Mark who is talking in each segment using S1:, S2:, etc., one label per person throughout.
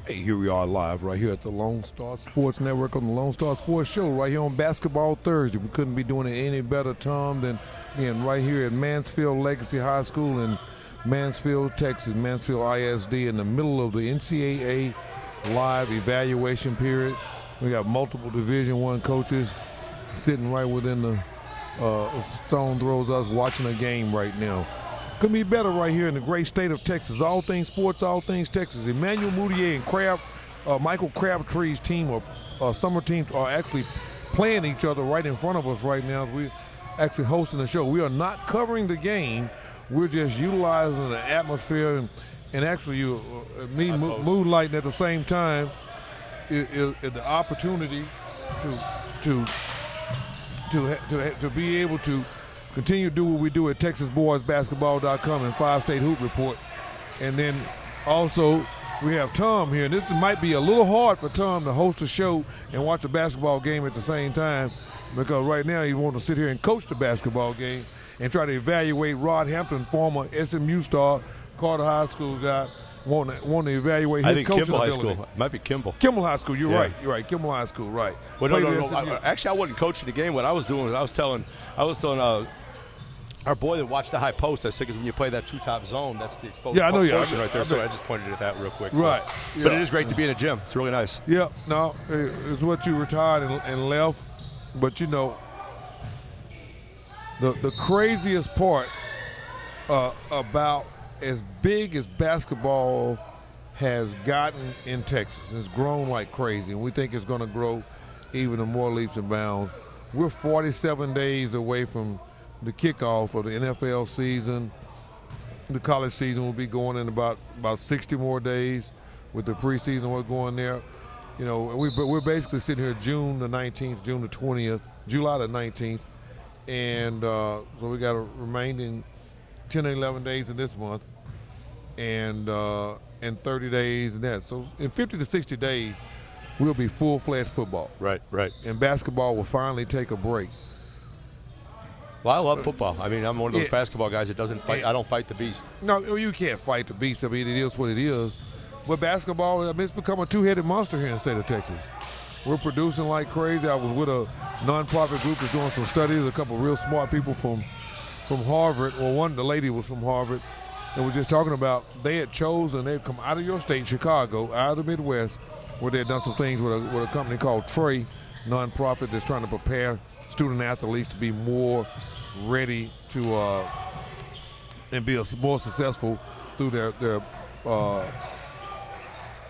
S1: Hey, here we are live right here at the Lonestar Sports Network on the Lonestar Sports Show right here on Basketball Thursday. We couldn't be doing it any better, Tom, than being right here at Mansfield Legacy High School in Mansfield, Texas, Mansfield ISD, in the middle of the NCAA live evaluation period. We got multiple Division I coaches sitting right within the stone throws us watching a game right now. Couldn't be better right here in the great state of Texas. All things sports, all things Texas. Emmanuel Moutier and Michael Crabtree's team, summer teams, are actually playing each other right in front of us right now. We're actually hosting the show. We are not covering the game. We're just utilizing the atmosphere and actually moonlighting at the same time is the opportunity to be able to continue to do what we do at TexasBoysBasketball.com and 5-State Hoop Report. And then also we have Tom here. And this might be a little hard for Tom to host a show and watch a basketball game at the same time, because right now he wants to sit here and coach the basketball game and try to evaluate Rod Hampton, former SMU star, Carter High School guy, want to evaluate his coaching ability.
S2: High School. It might be Kimball.
S1: Kimball High School. You're right. You're right. Kimball High School. Right.
S2: Well, no. Actually, I wasn't coaching the game. What I was doing was I was telling our boy that watched the high post, I said, because when you play that two-top zone, that's the exposed portion right there. So I just pointed at that real quick.
S1: Right.
S2: So. Yeah. But it is great to be in a gym. It's really nice.
S1: Yeah. No, it's what you retired and left. But, you know, the craziest part about as big as basketball has gotten in Texas, it's grown like crazy, and we think it's going to grow even more leaps and bounds. We're 47 days away from the kickoff of the NFL season. The college season will be going in about 60 more days with the preseason work going there. You know, we're basically sitting here June the 19th, June the 20th, July the 19th, and so we got a remaining 10 or 11 days in this month, and 30 days in that. So in 50 to 60 days, we'll be full-fledged football.
S2: Right.
S1: And basketball will finally take a break.
S2: Well, I love football. I mean, I'm one of those basketball guys that doesn't fight. I don't fight the beast.
S1: No, you can't fight the beast. I mean, it is what it is. But basketball, I mean, it's become a two-headed monster here in the state of Texas. We're producing like crazy. I was with a nonprofit group that's doing some studies, a couple of real smart people from Harvard. Well, the lady was from Harvard, and was just talking about they had chosen, they'd come out of your state, Chicago, out of the Midwest, where they had done some things with a company called Trey, nonprofit that's trying to prepare student athletes to be more ready to and be more successful through their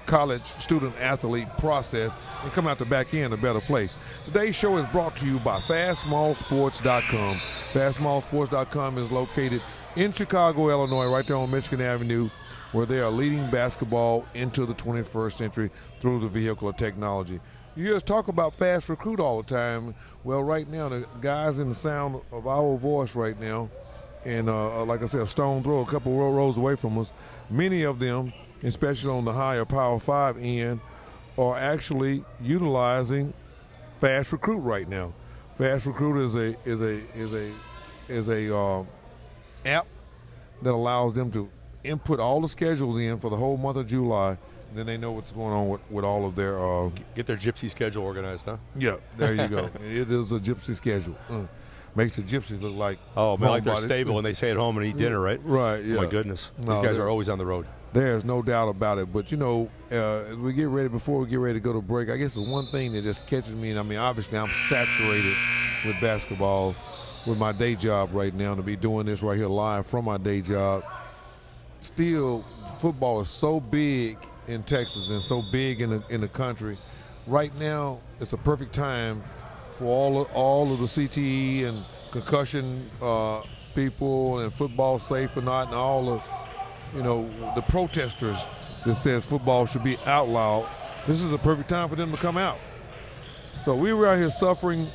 S1: college student athlete process and come out the back end a better place. Today's show is brought to you by FastSmallSports.com. FastSmallSports.com is located in Chicago, Illinois, right there on Michigan Avenue, where they are leading basketball into the 21st century through the vehicle of technology. You just talk about fast recruit all the time. Well, right now, the guys in the sound of our voice right now, and like I said, a stone throw, a couple of rows away from us, many of them, especially on the higher Power 5 end, are actually utilizing Fast Recruit right now. Fast Recruit is a app that allows them to input all the schedules in for the whole month of July. And then they know what's going on with all of their
S2: get their gypsy schedule organized, huh?
S1: Yeah, there you go. It is a gypsy schedule. Makes the gypsies look like
S2: like they're stable when they stay at home and eat dinner, right?
S1: Right. Yeah.
S2: Oh my goodness, these guys are always on the road.
S1: There's no doubt about it. But, you know, as we get ready, before we get ready to go to break, I guess the one thing that just catches me, and I mean, obviously I'm saturated with basketball with my day job right now, to be doing this right here live from my day job. Still, football is so big in Texas and so big in the country. Right now, it's a perfect time for all of the CTE and concussion people and football safe or not, and all the, you know, the protesters that says football should be outlawed. This is a perfect time for them to come out. So we were out here suffering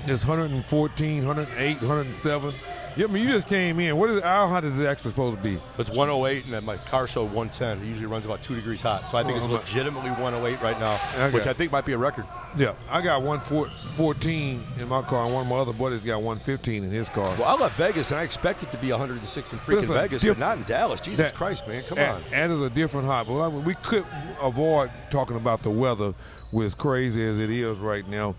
S1: this 114, 108, 107, Yeah, I mean, you just came in. How hot is it actually supposed to be?
S2: It's 108, and then my car showed 110. It usually runs about 2 degrees hot. So I think it's legitimately 108 right now, which I think might be a record.
S1: Yeah, I got 114 in my car, and one of my other buddies got 115 in his car.
S2: Well, I love Vegas, and I expect it to be 106 in freaking Vegas, but not in Dallas. Jesus Christ, man, come on.
S1: That is a different hot. But we could avoid talking about the weather, with as crazy as it is right now.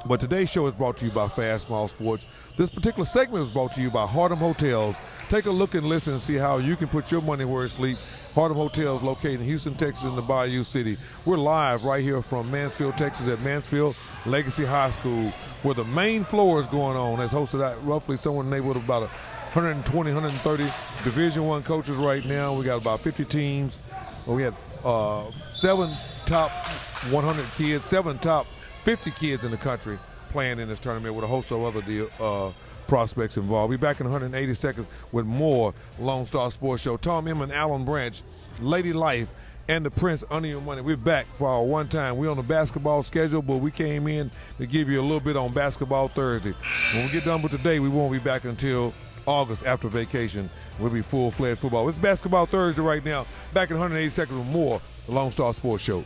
S1: But today's show is brought to you by Fast Small Sports. This particular segment is brought to you by Harlem Hotels. Take a look and listen and see how you can put your money where it sleeps. Harlem Hotels, located in Houston, Texas, in the Bayou City. We're live right here from Mansfield, Texas, at Mansfield Legacy High School, where the main floor is going on. It's hosted at roughly somewhere in the neighborhood of about 120, 130 Division I coaches right now. We got about 50 teams. We had 7 top 100 kids, 7 top 50 kids in the country playing in this tournament, with a host of other prospects involved. We'll be back in 180 seconds with more Lone Star Sports Show. Tom Emmett, Alan Branch, Lady Life, and the Prince Under Your Money. We're back for our one time. We're on the basketball schedule, but we came in to give you a little bit on Basketball Thursday. When we get done with today, we won't be back until August after vacation. We'll be full-fledged football. It's Basketball Thursday right now. Back in 180 seconds with more the Lone Star Sports Show.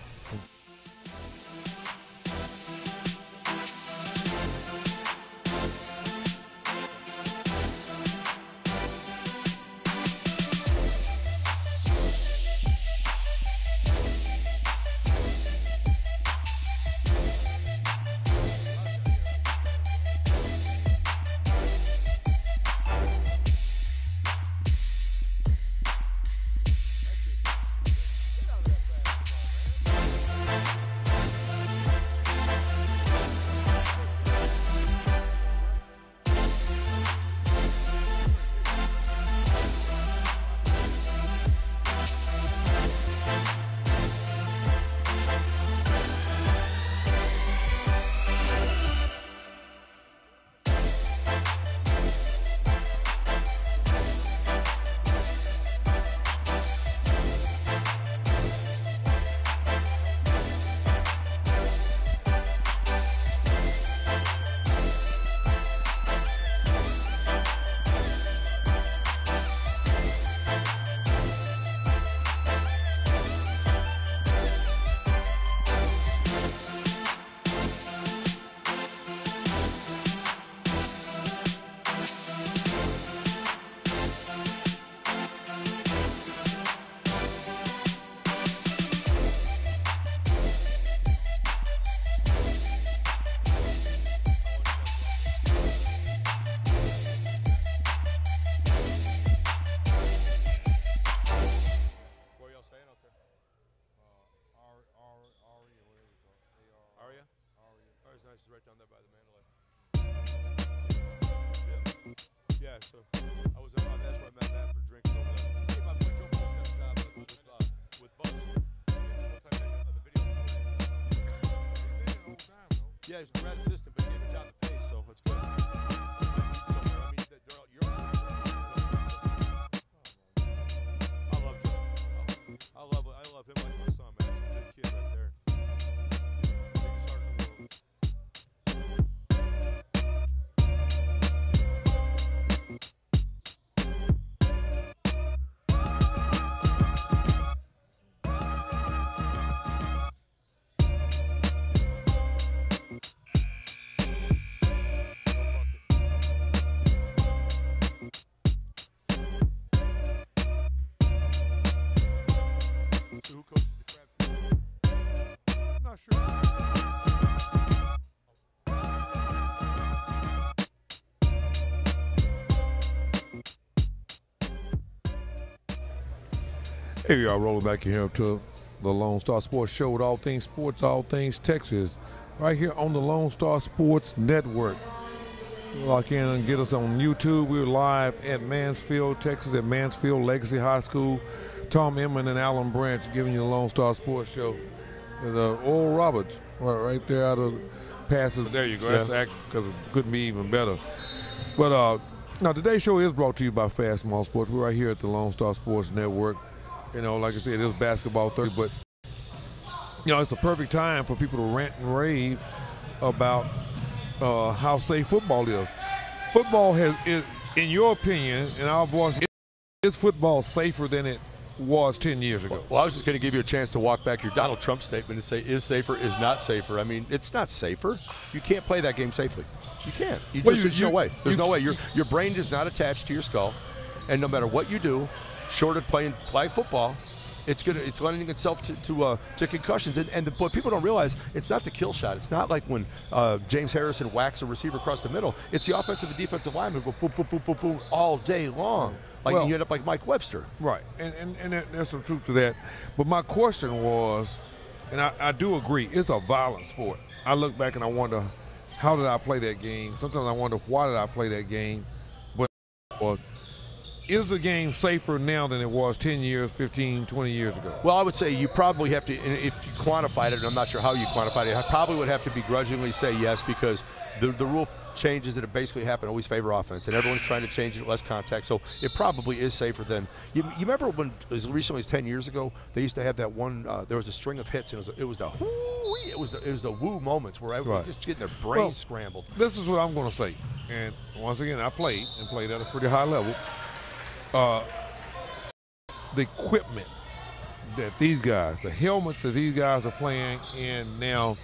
S2: Right down there by the Mandalay. Yeah, so I was that's where I met Matt for drinks over there. Hey, my boy Joe Post got a job with Buzz. The video. Yeah, he's a grad assistant, but he gave a job to pay, so it's good. I love him like my son, man. He's a good kid right there.
S1: Hey, y'all, rolling back in here up to the Lone Star Sports Show with all things sports, all things Texas, right here on the Lone Star Sports Network. Lock in and get us on YouTube. We're live at Mansfield, Texas, at Mansfield Legacy High School. Tom Emmett and Alan Branch giving you the Lone Star Sports Show. With Oral Roberts right there out of passes. There you go. Yeah. That's act because it couldn't be even better. But now today's show is brought to you by Fast Small Sports. We're right here at the Lone Star Sports Network. You know, like I said, it is Basketball Thursday, but, you know, it's a perfect time for people to rant and rave about how safe football is. football is, in your opinion, in our voice, is football safer than it was 10 years ago?
S2: Well, I was just going to give you a chance to walk back your Donald Trump statement and say, is safer, is not safer. I mean, it's not safer. You can't play that game safely. You can't. There's no way. There's no way. Your brain is not attached to your skull, and no matter what you do, short of playing flag football, it's lending itself to concussions. And what people don't realize, it's not the kill shot. It's not like when James Harrison whacks a receiver across the middle. It's the offensive and defensive linemen go boom, boom, boom, boom, boom all day long. Like you end up like Mike Webster.
S1: Right, and there's some truth to that. But my question was, and I do agree, it's a violent sport. I look back and I wonder, how did I play that game? Sometimes I wonder, why did I play that game? But is the game safer now than it was 10 years, 15, 20 years ago?
S2: Well, I would say you probably have to, if you quantified it, and I'm not sure how you quantified it, I probably would have to begrudgingly say yes, because the rule changes that have basically happened always favor offense, and everyone's trying to change it, less contact, so it probably is safer than. You remember when, as recently as 10 years ago, they used to have that one, there was a string of hits, and it was the woo moments where everyone was just getting their brains scrambled.
S1: This is what I'm going to say, and once again, I played at a pretty high level. The equipment that these guys, the helmets that these guys are playing in now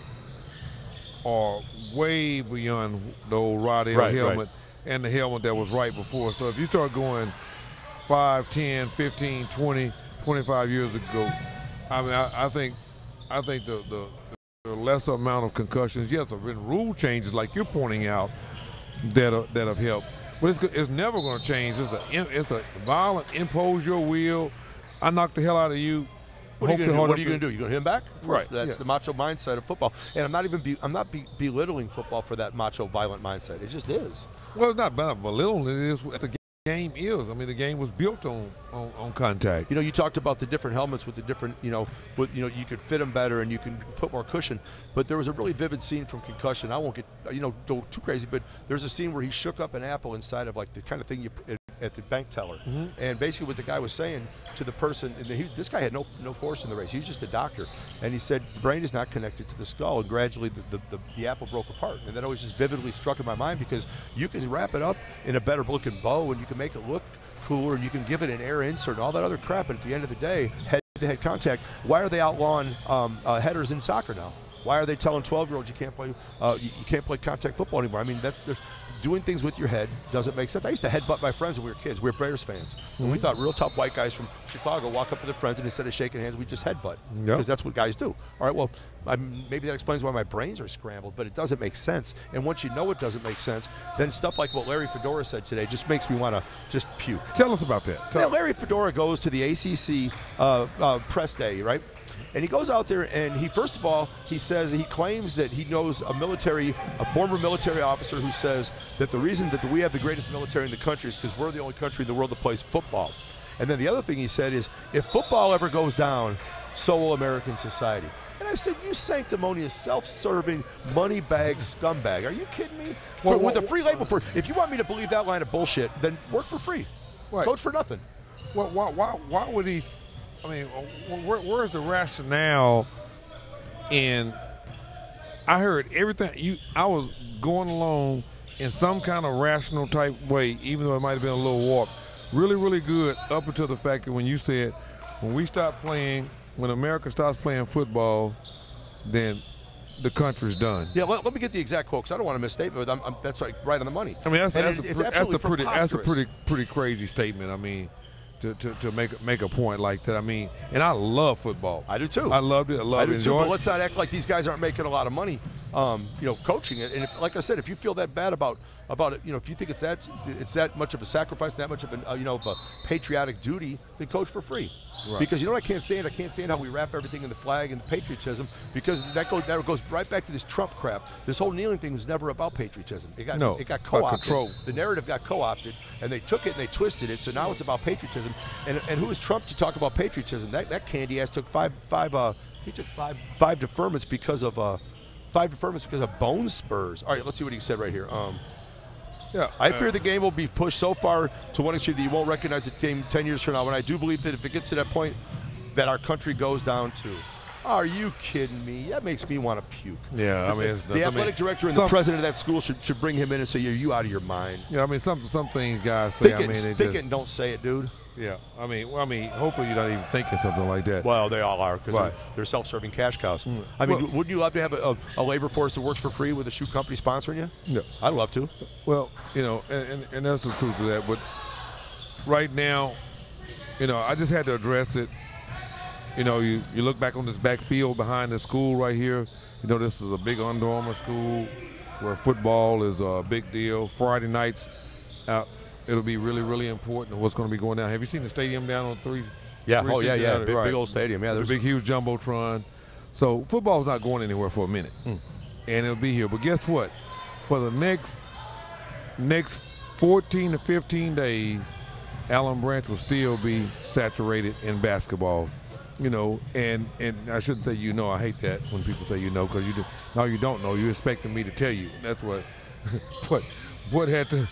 S1: are way beyond the old Rod L helmet and the helmet that was right before. So if you start going 5, 10, 15, 20, 25 years ago, I mean, I think the lesser amount of concussions, yes, there have been rule changes like you're pointing out that have helped. But it's never going to change. It's a violent, impose your will. I knock the hell out of you.
S2: What are you going to do? You're going to hit him back?
S1: Right.
S2: That's the macho mindset of football. And I'm not belittling football for that macho, violent mindset. It just is.
S1: Well, it's not belittling. It is what the game is. I mean, the game was built on contact.
S2: You talked about the different helmets with the different, you could fit them better and you can put more cushion. But there was a really vivid scene from Concussion. I won't get, go too crazy, but there's a scene where he shook up an apple inside of like the kind of thing you put at the bank teller. Mm-hmm. And basically what the guy was saying to the person, and this guy had no horse in the race. He was just a doctor. And he said, the brain is not connected to the skull. And gradually the apple broke apart. And that always just vividly struck in my mind, because you can wrap it up in a better looking bow and you can make it look cooler and you can give it an air insert and all that other crap. And at the end of the day, head-to-head contact. Why are they outlawing headers in soccer now? Why are they telling 12-year-olds you can't play contact football anymore? I mean, doing things with your head doesn't make sense. I used to headbutt my friends when we were kids. We were Bears fans. Mm-hmm. And we thought real tough white guys from Chicago walk up to their friends, and instead of shaking hands, we just headbutt. Because that's what guys do. All right, well, maybe that explains why my brains are scrambled, but it doesn't make sense. And once you know it doesn't make sense, then stuff like what Larry Fedora said today just makes me want to just puke.
S1: Tell us about that.
S2: Larry Fedora goes to the ACC press day, right? And he goes out there and he claims that he knows a former military officer who says that the reason that we have the greatest military in the country is because we're the only country in the world that plays football. And then the other thing he said is, if football ever goes down, so will American society. And I said, you sanctimonious, self-serving, money bag scumbag. Are you kidding me? With a free label if you want me to believe that line of bullshit, then work for free. Right. Coach for nothing.
S1: Well, why would he? I mean, where's the rationale? And I heard everything. I was going along in some kind of rational type way, even though it might have been a little warped. Really, really good up until the fact that when you said, when America stops playing football, then the country's done.
S2: Yeah, let me get the exact quote, because I don't want to misstatement, but that's right on the money.
S1: I mean, that's a pretty crazy statement. I mean, to make a point like that. I mean, and I love football.
S2: I do too.
S1: I loved it. I do too.
S2: But let's not act like these guys aren't making a lot of money, coaching it. And like I said, if you feel that bad about it, if you think it's that much of a sacrifice, that much of a patriotic duty, then coach for free. Right. Because you know what I can't stand? I can't stand how we wrap everything in the flag and the patriotism, because that goes right back to this Trump crap. This whole kneeling thing was never about patriotism. It got co-opted.
S1: Control.
S2: The narrative got co-opted, and they took it and they twisted it. So now it's about patriotism. And who is Trump to talk about patriotism? That candy ass took five deferments because of bone spurs. All right, let's see what he said right here. I fear the game will be pushed so far to one extreme that you won't recognize the team 10 years from now. And I do believe that if it gets to that point, that our country goes down too. Are you kidding me? That makes me want to puke.
S1: Yeah, I mean,
S2: the athletic director and the president of that school should bring him in and say, "Are you out of your mind?"
S1: Yeah, I mean, some things guys say.
S2: Think it and don't say it, dude.
S1: Yeah, I mean, hopefully you're not even thinking something like that.
S2: Well, they all are because they're self-serving cash cows. I mean, wouldn't you love to have a labor force that works for free with a shoe company sponsoring you?
S1: Yeah,
S2: I'd love to.
S1: Well, and that's the truth of that. But right now, I just had to address it. You look back on this backfield behind the school right here. This is a big Under Armour school where football is a big deal. Friday nights out. It'll be really, really important what's going to be going down. Have you seen the stadium down on 3?
S2: Yeah, big old stadium. Yeah,
S1: there's a big, huge jumbotron. So football's not going anywhere for a minute, and it'll be here. But guess what? For the next 14 to 15 days, Allen Branch will still be saturated in basketball. And I shouldn't say I hate that when people say because you do. No, you don't know. You're expecting me to tell you. That's what. What had to.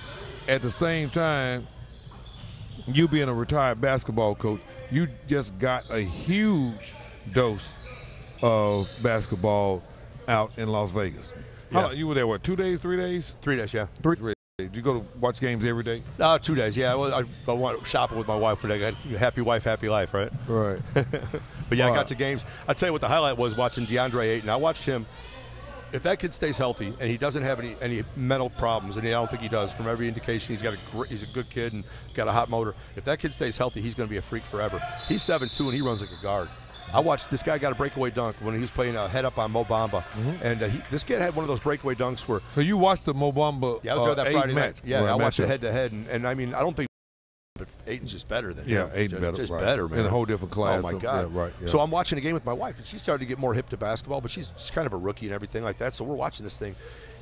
S1: At the same time, you being a retired basketball coach, you just got a huge dose of basketball out in Las Vegas.
S2: Yeah.
S1: You were there, 2 days, 3 days?
S2: 3 days, yeah.
S1: 3 days. Did you go to watch games every day?
S2: 2 days, yeah. Well, I went shopping with my wife for that. Happy wife, happy life, right?
S1: Right.
S2: But yeah, I got to games. I'll tell you what the highlight was watching DeAndre Ayton. I watched him. If that kid stays healthy and he doesn't have any mental problems, and I don't think he does, from every indication, he's a good kid and got a hot motor. If that kid stays healthy, he's going to be a freak forever. He's 7'2" and he runs like a guard. I watched this guy got a breakaway dunk when he was playing a head up on Mo Bamba, and this kid had one of those breakaway dunks where.
S1: So you watched the Mo Bamba?
S2: Yeah, I was there that Friday
S1: match.
S2: night. Yeah, I watched it head to head, and I mean I don't think. But Ayton's just better than him.
S1: Ayton better.
S2: Just
S1: right.
S2: better, man.
S1: In a whole different class.
S2: Oh, my God.
S1: Yeah, right. Yeah.
S2: So I'm watching a game with my wife, and she started to get more hip to basketball, but she's kind of a rookie and everything like that. So we're watching this thing,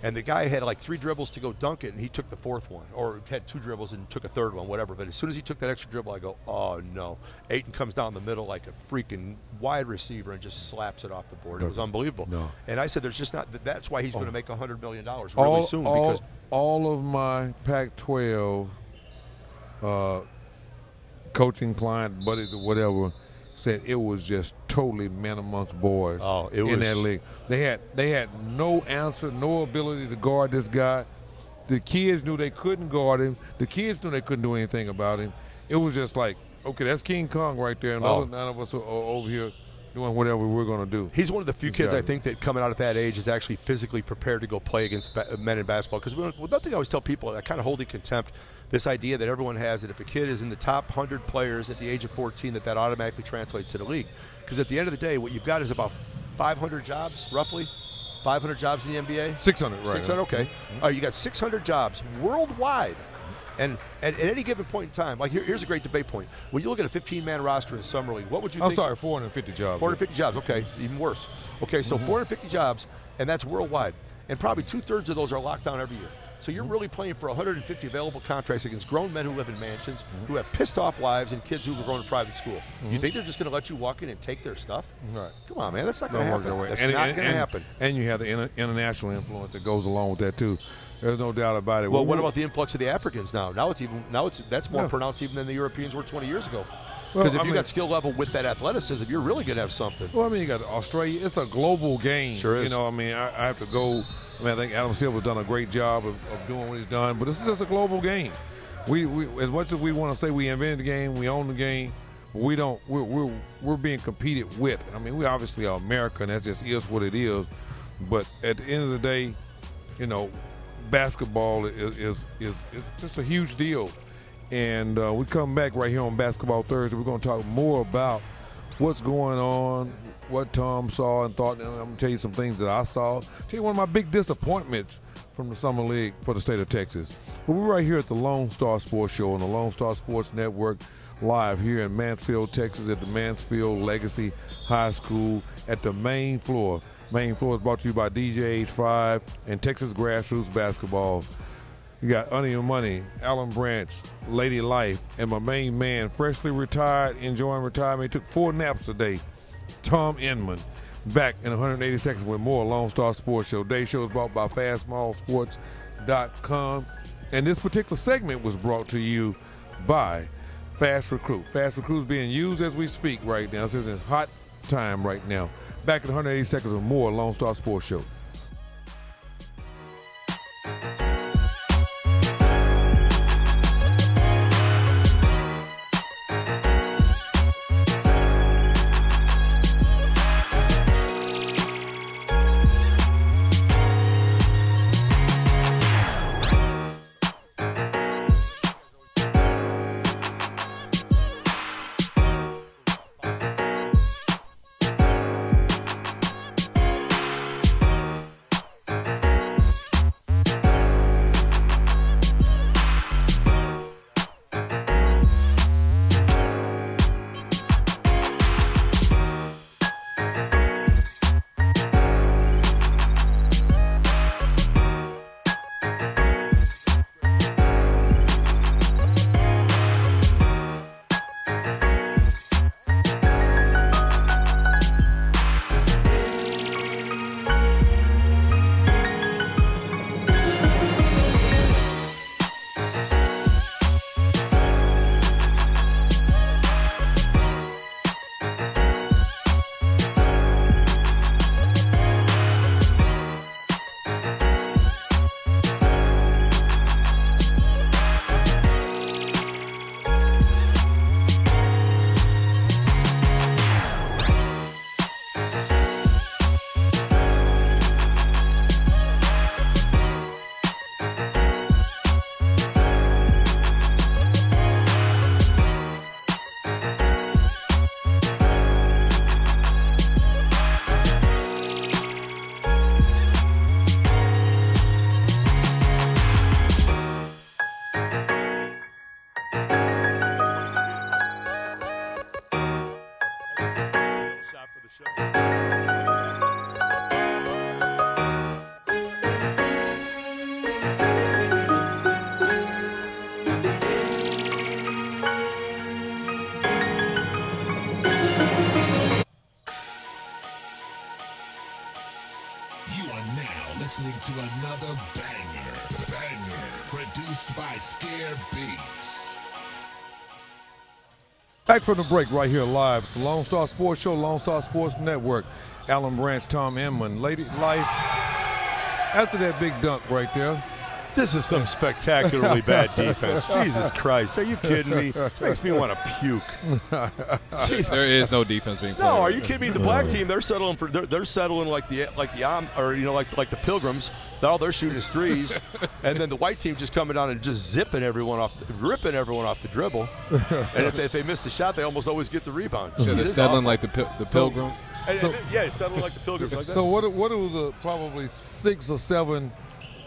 S2: and the guy had like 3 dribbles to go dunk it, and he took the 4th one, or had 2 dribbles and took a 3rd one, whatever. But as soon as he took that extra dribble, I go, oh, no. Ayton comes down the middle like a freaking wide receiver and just slaps it off the board. It was unbelievable.
S1: No.
S2: And I said, there's just not – that's why he's going to make $100 million really soon. Because
S1: all of my Pac-12 coaching client buddies or whatever said it was just totally men amongst boys in that league. They had no answer, no ability to guard this guy. The kids knew they couldn't guard him. The kids knew they couldn't do anything about him. It was just like, okay, that's King Kong right there, and none of us are over here doing whatever we're going to do.
S2: He's one of the few kids I think that coming out at that age is actually physically prepared to go play against men in basketball. Because one thing I always tell people, I kind of hold in contempt this idea that everyone has that if a kid is in the top 100 players at the age of 14, that automatically translates to the league. Because at the end of the day, what you've got is about 500 jobs, roughly. 500 jobs in the NBA?
S1: 600, right.
S2: 600, okay. All right, you got 600 jobs worldwide. And at any given point in time, like here's a great debate point. When you look at a 15-man roster in the Summer League, what would you think?
S1: I'm sorry, 450 jobs.
S2: 450 jobs, okay, even worse. Okay, so 450 jobs, and that's worldwide. And probably 2/3 of those are locked down every year. So you're really playing for 150 available contracts against grown men who live in mansions, who have pissed-off wives, and kids who are going to private school. You think they're just going to let you walk in and take their stuff?
S1: Right.
S2: Come on, man, that's not going to happen. That's not going to happen.
S1: And you have the international influence that goes along with that, too. There's no doubt about it.
S2: Well, what about the influx of the Africans now? That's more pronounced even than the Europeans were 20 years ago. Because if you got skill level with that athleticism, you're really going to have something.
S1: Well, I mean, you got Australia. It's a global game.
S2: Sure is.
S1: I mean, I have to go. I mean, I think Adam Silver's done a great job of doing what he's done. But this is just a global game. We as much as we want to say we invented the game, we own the game. We don't. We're being competed with. I mean, we obviously are America, and that just is what it is. But at the end of the day, basketball is just a huge deal. And we come back right here on Basketball Thursday. We're going to talk more about what's going on, what Tom saw and thought. And I'm going to tell you some things that I saw. Tell you one of my big disappointments from the Summer League for the state of Texas. But we're right here at the Lonestar Sports Show on the Lonestar Sports Network, live here in Mansfield, Texas, at the Mansfield Legacy High School at the main floor. Main floor is brought to you by DJ H5 and Texas Grassroots Basketball. You got Onion Money, Allen Branch, Lady Life, and my main man, freshly retired, enjoying retirement. He took 4 naps a day, Tom Inman. Back in 180 seconds with more Lonestar Sports Show. Day show is brought by FastSmallSports.com. And this particular segment was brought to you by Fast Recruit. Fast Recruit is being used as we speak right now. This is a hot time right now. Back in 180 seconds or more, Lone Star Sports Show.
S3: Listening to another banger produced by Scare Beats.
S1: Back from the break right here live, the Lone Star Sports Show, Lone Star Sports Network. Alan Branch, Tom Inman, Lady Life. After that big dunk right there.
S2: This is some spectacularly bad defense. Jesus Christ. Are you kidding me? This makes me want to puke.
S4: There is no defense being played.
S2: No, are you kidding me? The black team, they're settling for they're settling like the Pilgrims. All they're shooting is threes, and then the white team just coming down and just ripping everyone off the dribble. And if they miss the shot, they almost always get the rebound.
S4: So they're settling like the Pilgrims.
S2: Settling like the Pilgrims. Like that.
S1: So what do the probably 6 or 7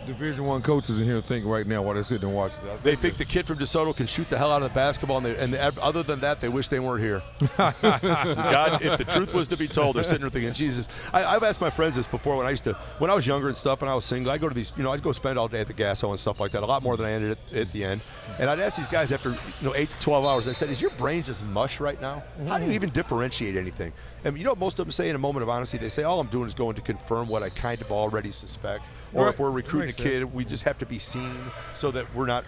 S1: Division I coaches in here think right now while they're sitting and watching?
S2: They think the kid from DeSoto can shoot the hell out of the basketball, and other than that, they wish they weren't here. God, if the truth was to be told, they're sitting there thinking, Jesus. I've asked my friends this before when I was younger and stuff, and I was single. I'd go to these, I'd go spend all day at the Gasso and stuff like that, a lot more than I ended at the end. And I'd ask these guys after 8 to 12 hours, I said, is your brain just mush right now? How do you even differentiate anything? And what most of them say in a moment of honesty? They say, all I'm doing is going to confirm what I kind of already suspect. Or if we're recruiting a kid, we just have to be seen so that we're not,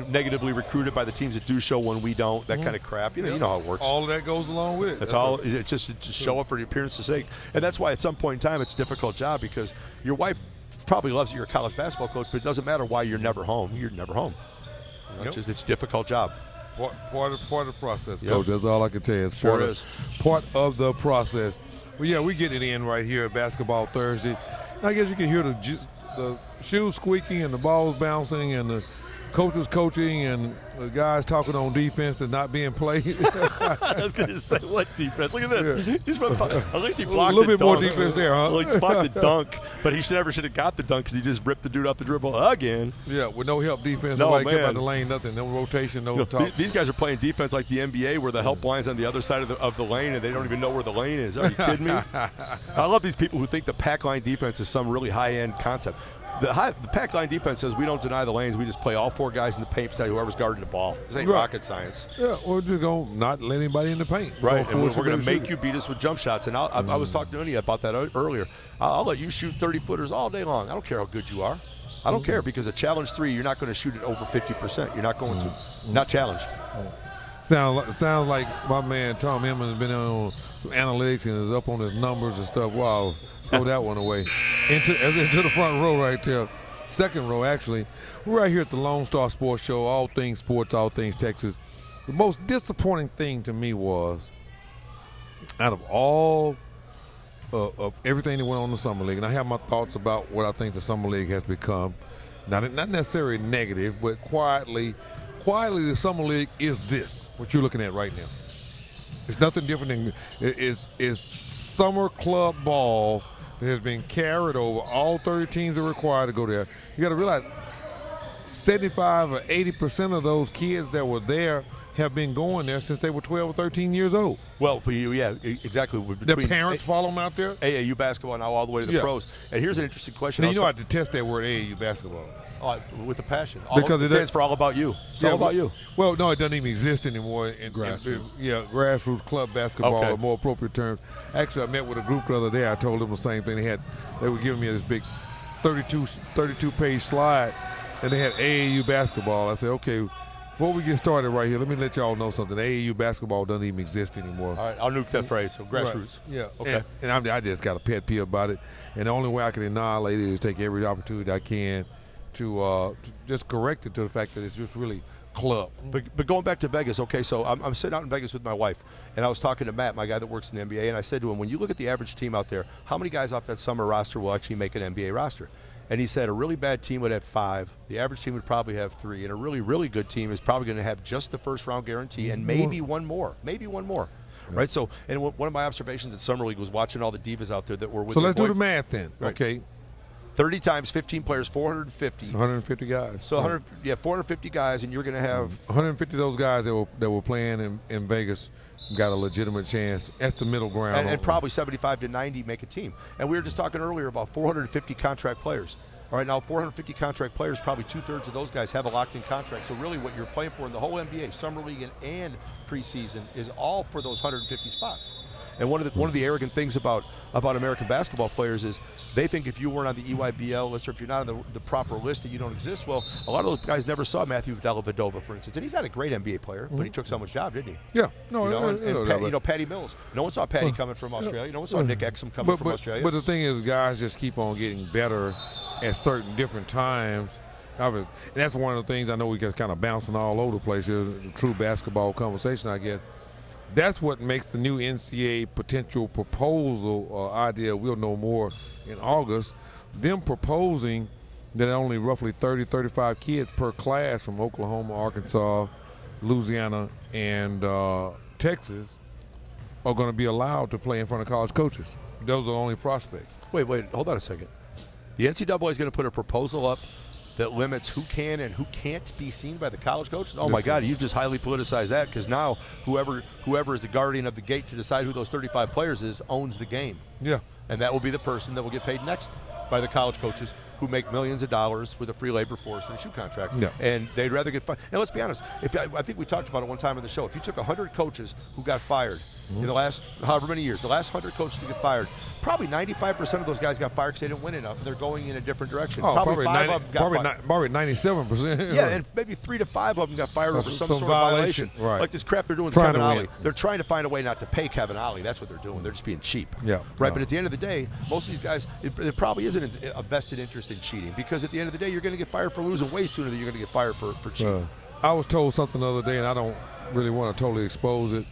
S2: negatively recruited by the teams that do show when we don't. That kind of crap. You know how it works.
S1: All of that goes along with it.
S2: That's all. It's just show up for the appearance's sake. And that's why at some point in time it's a difficult job, because your wife probably loves you. You're a college basketball coach, but it doesn't matter why you're never home. You're never home. It's a difficult job.
S1: Part of the process, Coach. That's all I can tell you. It's
S2: part
S1: of the process. Well, yeah, we get it in right here at Basketball Thursday. I guess you can hear the shoes squeaking and the balls bouncing and the coaches coaching and the guys talking on defense and not being played.
S2: I was going to say, what defense? Look at this.
S1: Yeah.
S2: At least he blocked
S1: a little bit
S2: the
S1: more
S2: dunk.
S1: defense there, huh?
S2: Well, he blocked the dunk, but he never should have got the dunk because he just ripped the dude off the dribble again.
S1: Yeah, with no help defense.
S2: No,
S1: nobody
S2: man.
S1: kept out the lane, nothing. No rotation, no talk.
S2: These guys are playing defense like the NBA, where the help line's on the other side of the lane, and they don't even know where the lane is. Are you kidding me? I love these people who think the pack line defense is some really high-end concept. The pack line defense says we don't deny the lanes. We just play all 4 guys in the paint beside whoever's guarding the ball. This ain't rocket science.
S1: Yeah, we're just going to not let anybody in the paint.
S2: Right, and we're going to make you beat us with jump shots. And I was talking to Ernie about that earlier. I'll let you shoot 30-footers all day long. I don't care how good you are. I don't care, because a challenge 3, you're not going to shoot it over 50%. You're not going to. Not challenged.
S1: Sounds like my man Tom Emmons has been on some analytics and is up on his numbers and stuff. Wow, throw that one away. Into the front row right there. Second row, actually. We're right here at the Lone Star Sports Show, all things sports, all things Texas. The most disappointing thing to me was, out of all of everything that went on in the Summer League, and I have my thoughts about what I think the Summer League has become, not necessarily negative, but quietly the Summer League is this. What you're looking at right now. It's nothing different than it's summer club ball that has been carried over. All 30 teams are required to go there. You got to realize 75 or 80% of those kids that were there have been going there since they were 12 or 13 years old.
S2: Well, yeah, exactly.
S1: Their parents follow them out there?
S2: AAU basketball now all the way to the pros. And here's an interesting question.
S1: Now, I detest that word AAU basketball.
S2: With a passion.
S1: Because it
S2: stands for all about you. It's all about you.
S1: Well, no, it doesn't even exist anymore. Grassroots. Grassroots club basketball are more appropriate terms. Actually, I met with a group the other day. I told them the same thing. They were giving me this big 32-page slide, and they had AAU basketball. I said, okay, before we get started right here, let me let y'all know something. AAU basketball doesn't even exist anymore. All
S2: right, I'll nuke that phrase. So grassroots.
S1: Right. Yeah.
S2: Okay.
S1: And I just got a pet peeve about it. And the only way I can annihilate it is take every opportunity I can to just correct it to the fact that it's just really club.
S2: But going back to Vegas, okay, so I'm sitting out in Vegas with my wife, and I was talking to Matt, my guy that works in the NBA, and I said to him, when you look at the average team out there, how many guys off that summer roster will actually make an NBA roster? And he said a really bad team would have 5. The average team would probably have 3. And a really, really good team is probably going to have just the first-round guarantee and maybe one more. Maybe one more. Yeah. Right? So, and one of my observations at Summer League was watching all the divas out there that were with
S1: So let's do the math then. Right. Okay.
S2: 30 times 15 players, 450.
S1: So 150 guys.
S2: So 450 guys, and you're going to have
S1: 150 of those guys that were playing in Vegas got a legitimate chance. That's the middle ground.
S2: And probably 75 to 90 make a team. And we were just talking earlier about 450 contract players. All right, now 450 contract players, probably 2/3 of those guys have a locked-in contract. So really what you're playing for in the whole NBA, Summer League and preseason, is all for those 150 spots. And one of the arrogant things about American basketball players is they think if you weren't on the EYBL list or if you're not on the proper list that you don't exist. Well, a lot of those guys never saw Matthew Dellavedova, for instance. And he's not a great NBA player, but he took someone's job, didn't he?
S1: Yeah. No,
S2: Patty Mills. No one saw Patty coming from Australia. No one saw Nick Exum coming from Australia.
S1: But the thing is, guys just keep on getting better at certain different times. And that's one of the things I know we get kind of bouncing all over the place here, the true basketball conversation, I guess. That's what makes the new NCAA potential proposal idea, we'll know more in August, them proposing that only roughly 30, 35 kids per class from Oklahoma, Arkansas, Louisiana, and Texas are going to be allowed to play in front of college coaches. Those are the only prospects.
S2: Wait, hold on a second. The NCAA is going to put a proposal up that limits who can and who can't be seen by the college coaches? Oh, my God, you've just highly politicized that because now whoever is the guardian of the gate to decide who those 35 players is owns the game.
S1: Yeah.
S2: And that will be the person that will get paid next by the college coaches who make millions of dollars with a free labor force and a shoe contract.
S1: Yeah.
S2: And they'd rather get fired. And let's be honest, I think we talked about it one time on the show. If you took 100 coaches who got fired in the last however many years, the last 100 coaches to get fired, probably 95% of those guys got fired because they didn't win enough, and they're going in a different direction.
S1: Oh,
S2: probably 5 of them got fired.
S1: Probably 97%.
S2: Yeah, and maybe 3 to 5 of them got fired over some sort of violation.
S1: Right.
S2: Like this crap they're doing with Kevin Ollie. They're trying to find a way not to pay Kevin Ollie. That's what they're doing. They're just being cheap.
S1: Yeah.
S2: Right, but at the end of the day, most of these guys, it probably isn't a vested interest in cheating because at the end of the day, you're going to get fired for losing way sooner than you're going to get fired for cheating.
S1: I was told something the other day, and I don't really want to totally expose it.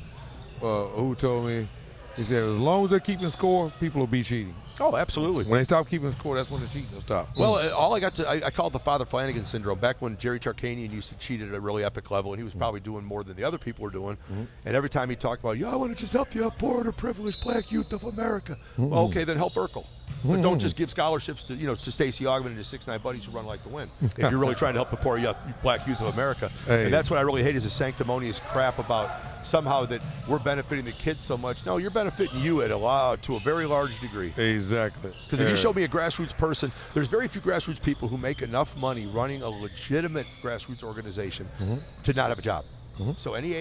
S1: Who told me? He said, as long as they're keeping score, people will be cheating.
S2: Oh, absolutely.
S1: When they stop keeping score, that's when the cheating will stop.
S2: Well, I call it the Father Flanagan syndrome. Back when Jerry Tarkanian used to cheat at a really epic level, and he was probably doing more than the other people were doing. And every time he talked about, I want to just help the poor and privileged black youth of America. Well, okay, then help Urkel. But don't just give scholarships to Stacey Augman and his 6'9" buddies who run like the wind. If you're really trying to help the poor black youth of America, and that's what I really hate is the sanctimonious crap about somehow that we're benefiting the kids so much. No, you're benefiting you to a very large degree.
S1: Exactly.
S2: Because if you show me a grassroots person, there's very few grassroots people who make enough money running a legitimate grassroots organization to not have a job. So any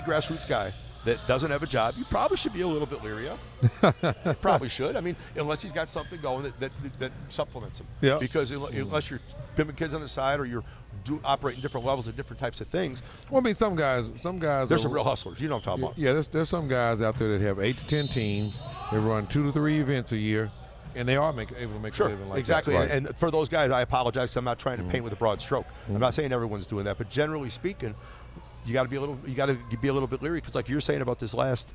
S2: grassroots guy that doesn't have a job, you probably should be a little bit leery of. Probably should. I mean, unless he's got something going that supplements him.
S1: Yeah.
S2: Because unless you're pimping kids on the side, or you're operating different levels of different types of things.
S1: Well, I mean, some guys.
S2: There's some real hustlers. You know what I'm talking about.
S1: Yeah, there's some guys out there that have 8 to 10 teams. They run 2 to 3 events a year, and they are able to make a living like
S2: exactly.
S1: that. Right.
S2: And for those guys, I apologize 'cause I'm not trying to paint with a broad stroke. I'm not saying everyone's doing that, but generally speaking, you got to be a little bit leery, because like you're saying about this last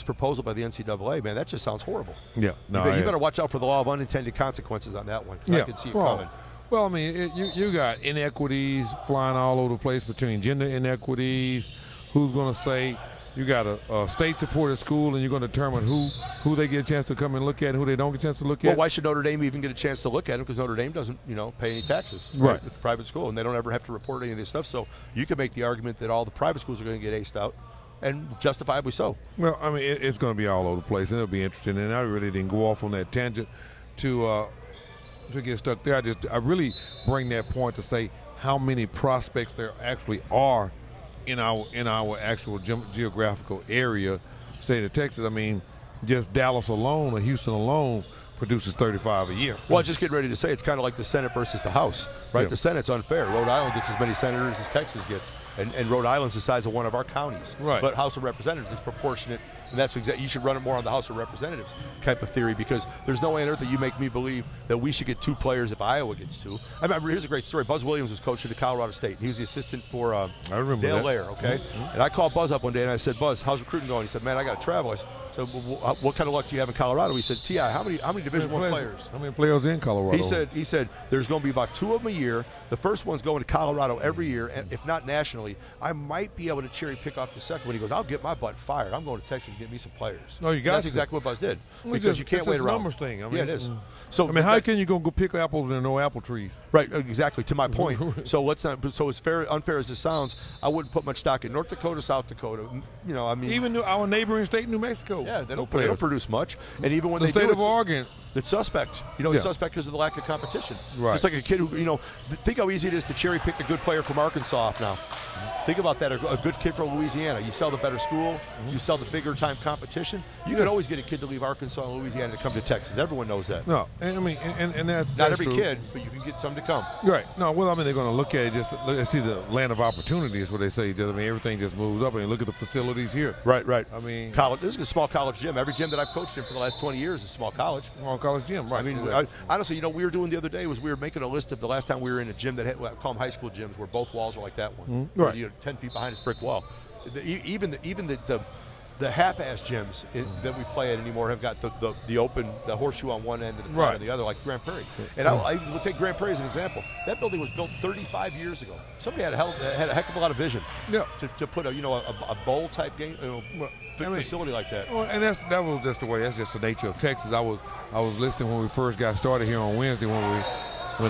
S2: proposal by the NCAA, man, that just sounds horrible.
S1: Yeah, no,
S2: you better watch out for the law of unintended consequences on that one, because I can see it coming.
S1: Well, I mean, you got inequities flying all over the place between gender inequities. Who's going to say you got a state-supported school, and you're going to determine who they get a chance to come and look at and who they don't get a chance to look at?
S2: Well, why should Notre Dame even get a chance to look at them? Because Notre Dame doesn't, pay any taxes.
S1: Right.
S2: It's a private school, and they don't ever have to report any of this stuff. So you can make the argument that all the private schools are going to get aced out, and justifiably so.
S1: Well, I mean, it's going to be all over the place, and it'll be interesting. And I really didn't go off on that tangent to get stuck there. I really bring that point to say how many prospects there actually are in our actual geographical area, state of Texas. I mean, just Dallas alone or Houston alone produces 35 a year.
S2: Well, just getting ready to say, it's kind of like the Senate versus the House, right? Yeah. The Senate's unfair. Rhode Island gets as many senators as Texas gets, and Rhode Island's the size of one of our counties.
S1: Right.
S2: But House of Representatives is proportionate, and that's you should run it more on the House of Representatives type of theory, because there's no way on earth that you make me believe that we should get 2 players if Iowa gets 2. I remember, here's a great story. Buzz Williams was coaching at Colorado State. He was the assistant for Dale Lair, okay? Mm-hmm. And I called Buzz up one day, and I said, Buzz, how's recruiting going? He said, man, I got to travel. I said, so what kind of luck do you have in Colorado? He said, T.I., how many Division I players?
S1: How many players in Colorado?
S2: He said there's going to be about 2 of them a year. The first one's going to Colorado every year, and if not nationally, I might be able to cherry pick off the second one. He goes, I'll get my butt fired. I'm going to Texas to get me some players.
S1: No, you got
S2: That's exactly what Buzz did. Because you can't wait around.
S1: It's a numbers thing. I mean,
S2: yeah, it is.
S1: So, I mean, how can you go pick apples when there are no apple trees?
S2: Right, exactly. To my point. So let's not. So as unfair as this sounds, I wouldn't put much stock in North Dakota, South Dakota. I mean,
S1: even our neighboring state, New Mexico.
S2: Yeah, they don't produce much. And even when
S1: the
S2: they
S1: state
S2: do,
S1: of Oregon,
S2: it's suspect. It's suspect because of the lack of competition.
S1: Right.
S2: Just like a kid who, think how easy it is to cherry pick a good player from Arkansas now. Think about that. A good kid from Louisiana. You sell the better school. You sell the bigger time competition. You can always get a kid to leave Arkansas and Louisiana to come to Texas. Everyone knows that.
S1: No, I mean, and that's
S2: not every
S1: true.
S2: kid, but you can get some to come.
S1: Right. No, well, I mean, they're going to look at it let's see the land of opportunity is what they say. I mean, everything just moves up. I mean, look at the facilities here.
S2: Right.
S1: I mean,
S2: college. This is a small college gym. Every gym that I've coached in for the last 20 years is a small college.
S1: Small college gym. Right.
S2: I mean, honestly, we were doing the other day was we were making a list of the last time we were in a gym that had, I call them high school gyms, where both walls are like that one.
S1: Mm-hmm. Right.
S2: Where, 10 feet behind this brick wall. Even the half-ass gyms that we play at anymore have got the horseshoe on one end and the front on the other, like Grand Prairie. And I will take Grand Prairie as an example. That building was built 35 years ago. Somebody had a heck of a lot of vision to put a bowl type game facility like that.
S1: Well, and that was just the way. That's just the nature of Texas. I was listening when we first got started here on Wednesday when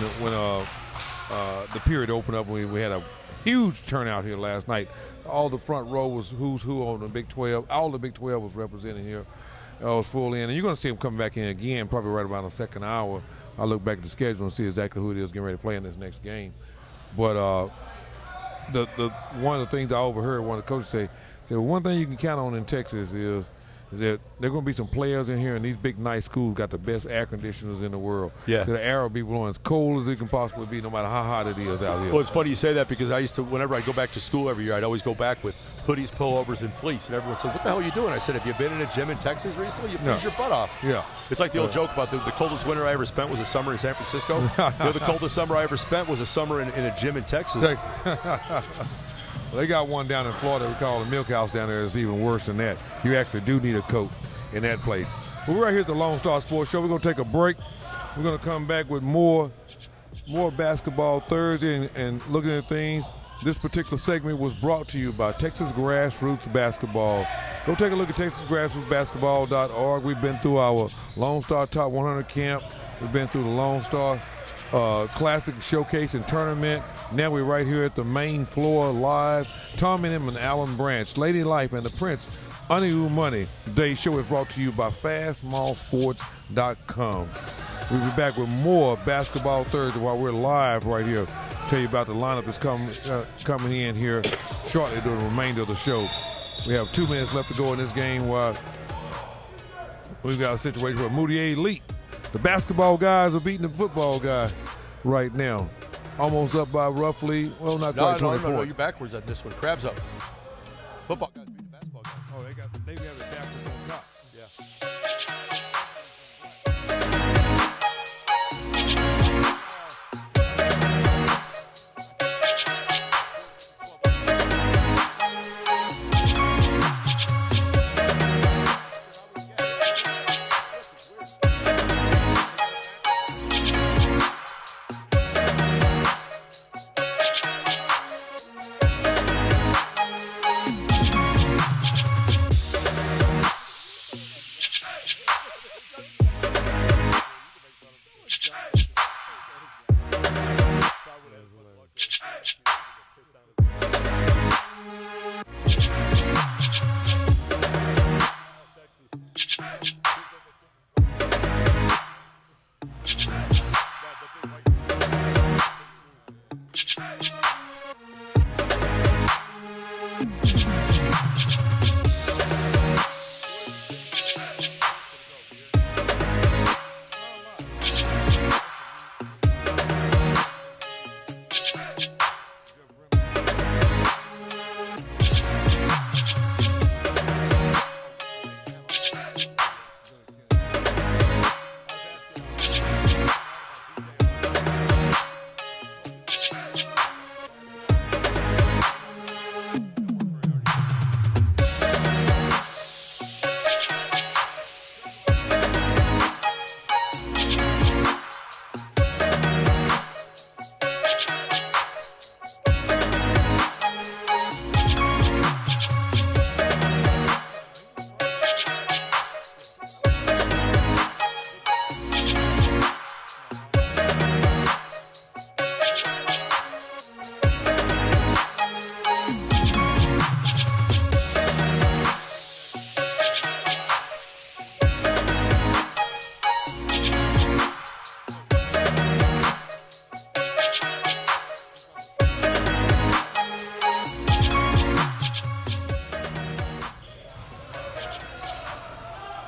S1: the period opened up. We had a huge turnout here last night. All the front row was who's who on the Big 12. All the Big 12 was represented here. It was full in. And you're going to see them coming back in again probably right around the second hour. I'll look back at the schedule and see exactly who it is getting ready to play in this next game. But the one of the things I overheard one of the coaches say, one thing you can count on in Texas is that there are going to be some players in here, and these big, nice schools got the best air conditioners in the world.
S2: Yeah.
S1: So the air will be blowing as cold as it can possibly be, no matter how hot it is out here.
S2: Well, it's funny you say that, because I used to, whenever I go back to school every year, I'd always go back with hoodies, pullovers, and fleece. And everyone said, what the hell are you doing? I said, have you been in a gym in Texas recently? You freeze your butt off.
S1: Yeah.
S2: It's like the old joke about the coldest winter I ever spent was a summer in San Francisco. The coldest summer I ever spent was a summer in a gym in Texas.
S1: Well, they got one down in Florida we call the Milk House down there. It's even worse than that. You actually do need a coat in that place. But we're right here at the Lone Star Sports Show. We're going to take a break. We're going to come back with more Basketball Thursday and looking at things. This particular segment was brought to you by Texas Grassroots Basketball. Go take a look at TexasGrassrootsBasketball.org. We've been through our Lone Star Top 100 camp. We've been through the Lone Star Classic Showcase and Tournament. Now we're right here at the main floor live. Tom and him and Alan Branch, Lady Life, and the Prince Aniu Money. Today's show is brought to you by FastMallSports.com. We'll be back with more Basketball Thursday while we're live right here. Tell you about the lineup that's coming in here shortly during the remainder of the show. We have 2 minutes left to go in this game while we've got a situation where Moutier Elite, the basketball guys are beating the football guy. right now. Almost up by roughly, well, not quite 24.
S2: No, you're backwards on this one. Crabs up. Football guys beat the basketball guys.
S1: Oh, they have it backwards on top.
S2: Yeah.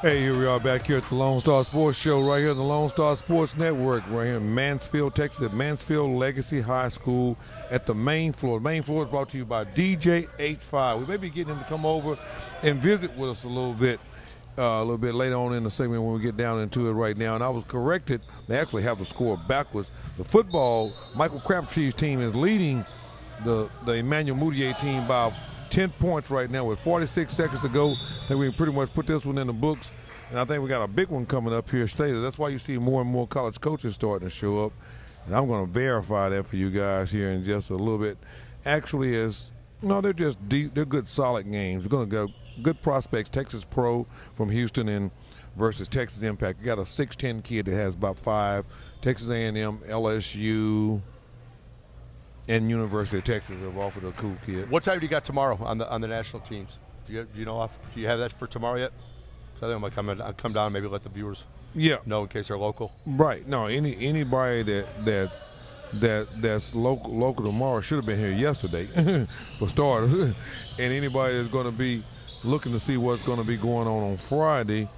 S1: Hey, here we are back here at the Lone Star Sports Show right here on the Lone Star Sports Network right here in Mansfield, Texas at Mansfield Legacy High School at the main floor. The main floor is brought to you by DJ H5. We may be getting him to come over and visit with us a little bit later on in the segment when we get down into it right now. And I was corrected. They actually have the score backwards. The football, Michael Crabtree's team is leading the Emmanuel Moutier team by 10 points right now with 46 seconds to go. I think we can pretty much put this one in the books. And I think we got a big one coming up here later. That's why you see more and more college coaches starting to show up. And I'm going to verify that for you guys here in just a little bit. Actually, they're just deep. They're good, solid games. We're going to go good prospects. Texas Pro from Houston and versus Texas Impact. You got a 6'10" kid that has about 5. Texas A&M, LSU, and University of Texas have offered a cool kid.
S2: What time do you got tomorrow on the national teams? Do you have that for tomorrow yet? So I think I'll come down and maybe let the viewers know in case they're local.
S1: Right. No, anybody that's local tomorrow should have been here yesterday for starters. And anybody that's going to be looking to see what's going to be going on Friday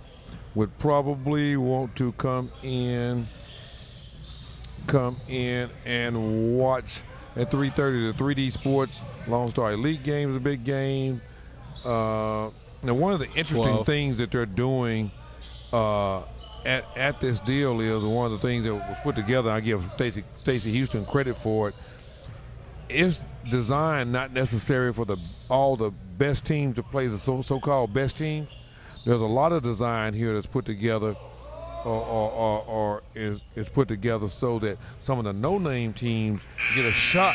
S1: would probably want to come in and watch at 3:30 the 3D Sports Lone Star Elite game is a big game. Now, one of the interesting things that they're doing at this deal is one of the things that was put together. I give Stacey Houston credit for it. It's designed not necessary for all the best teams to play the so-called best teams. There's a lot of design here that's put together, or is put together so that some of the no-name teams get a shot.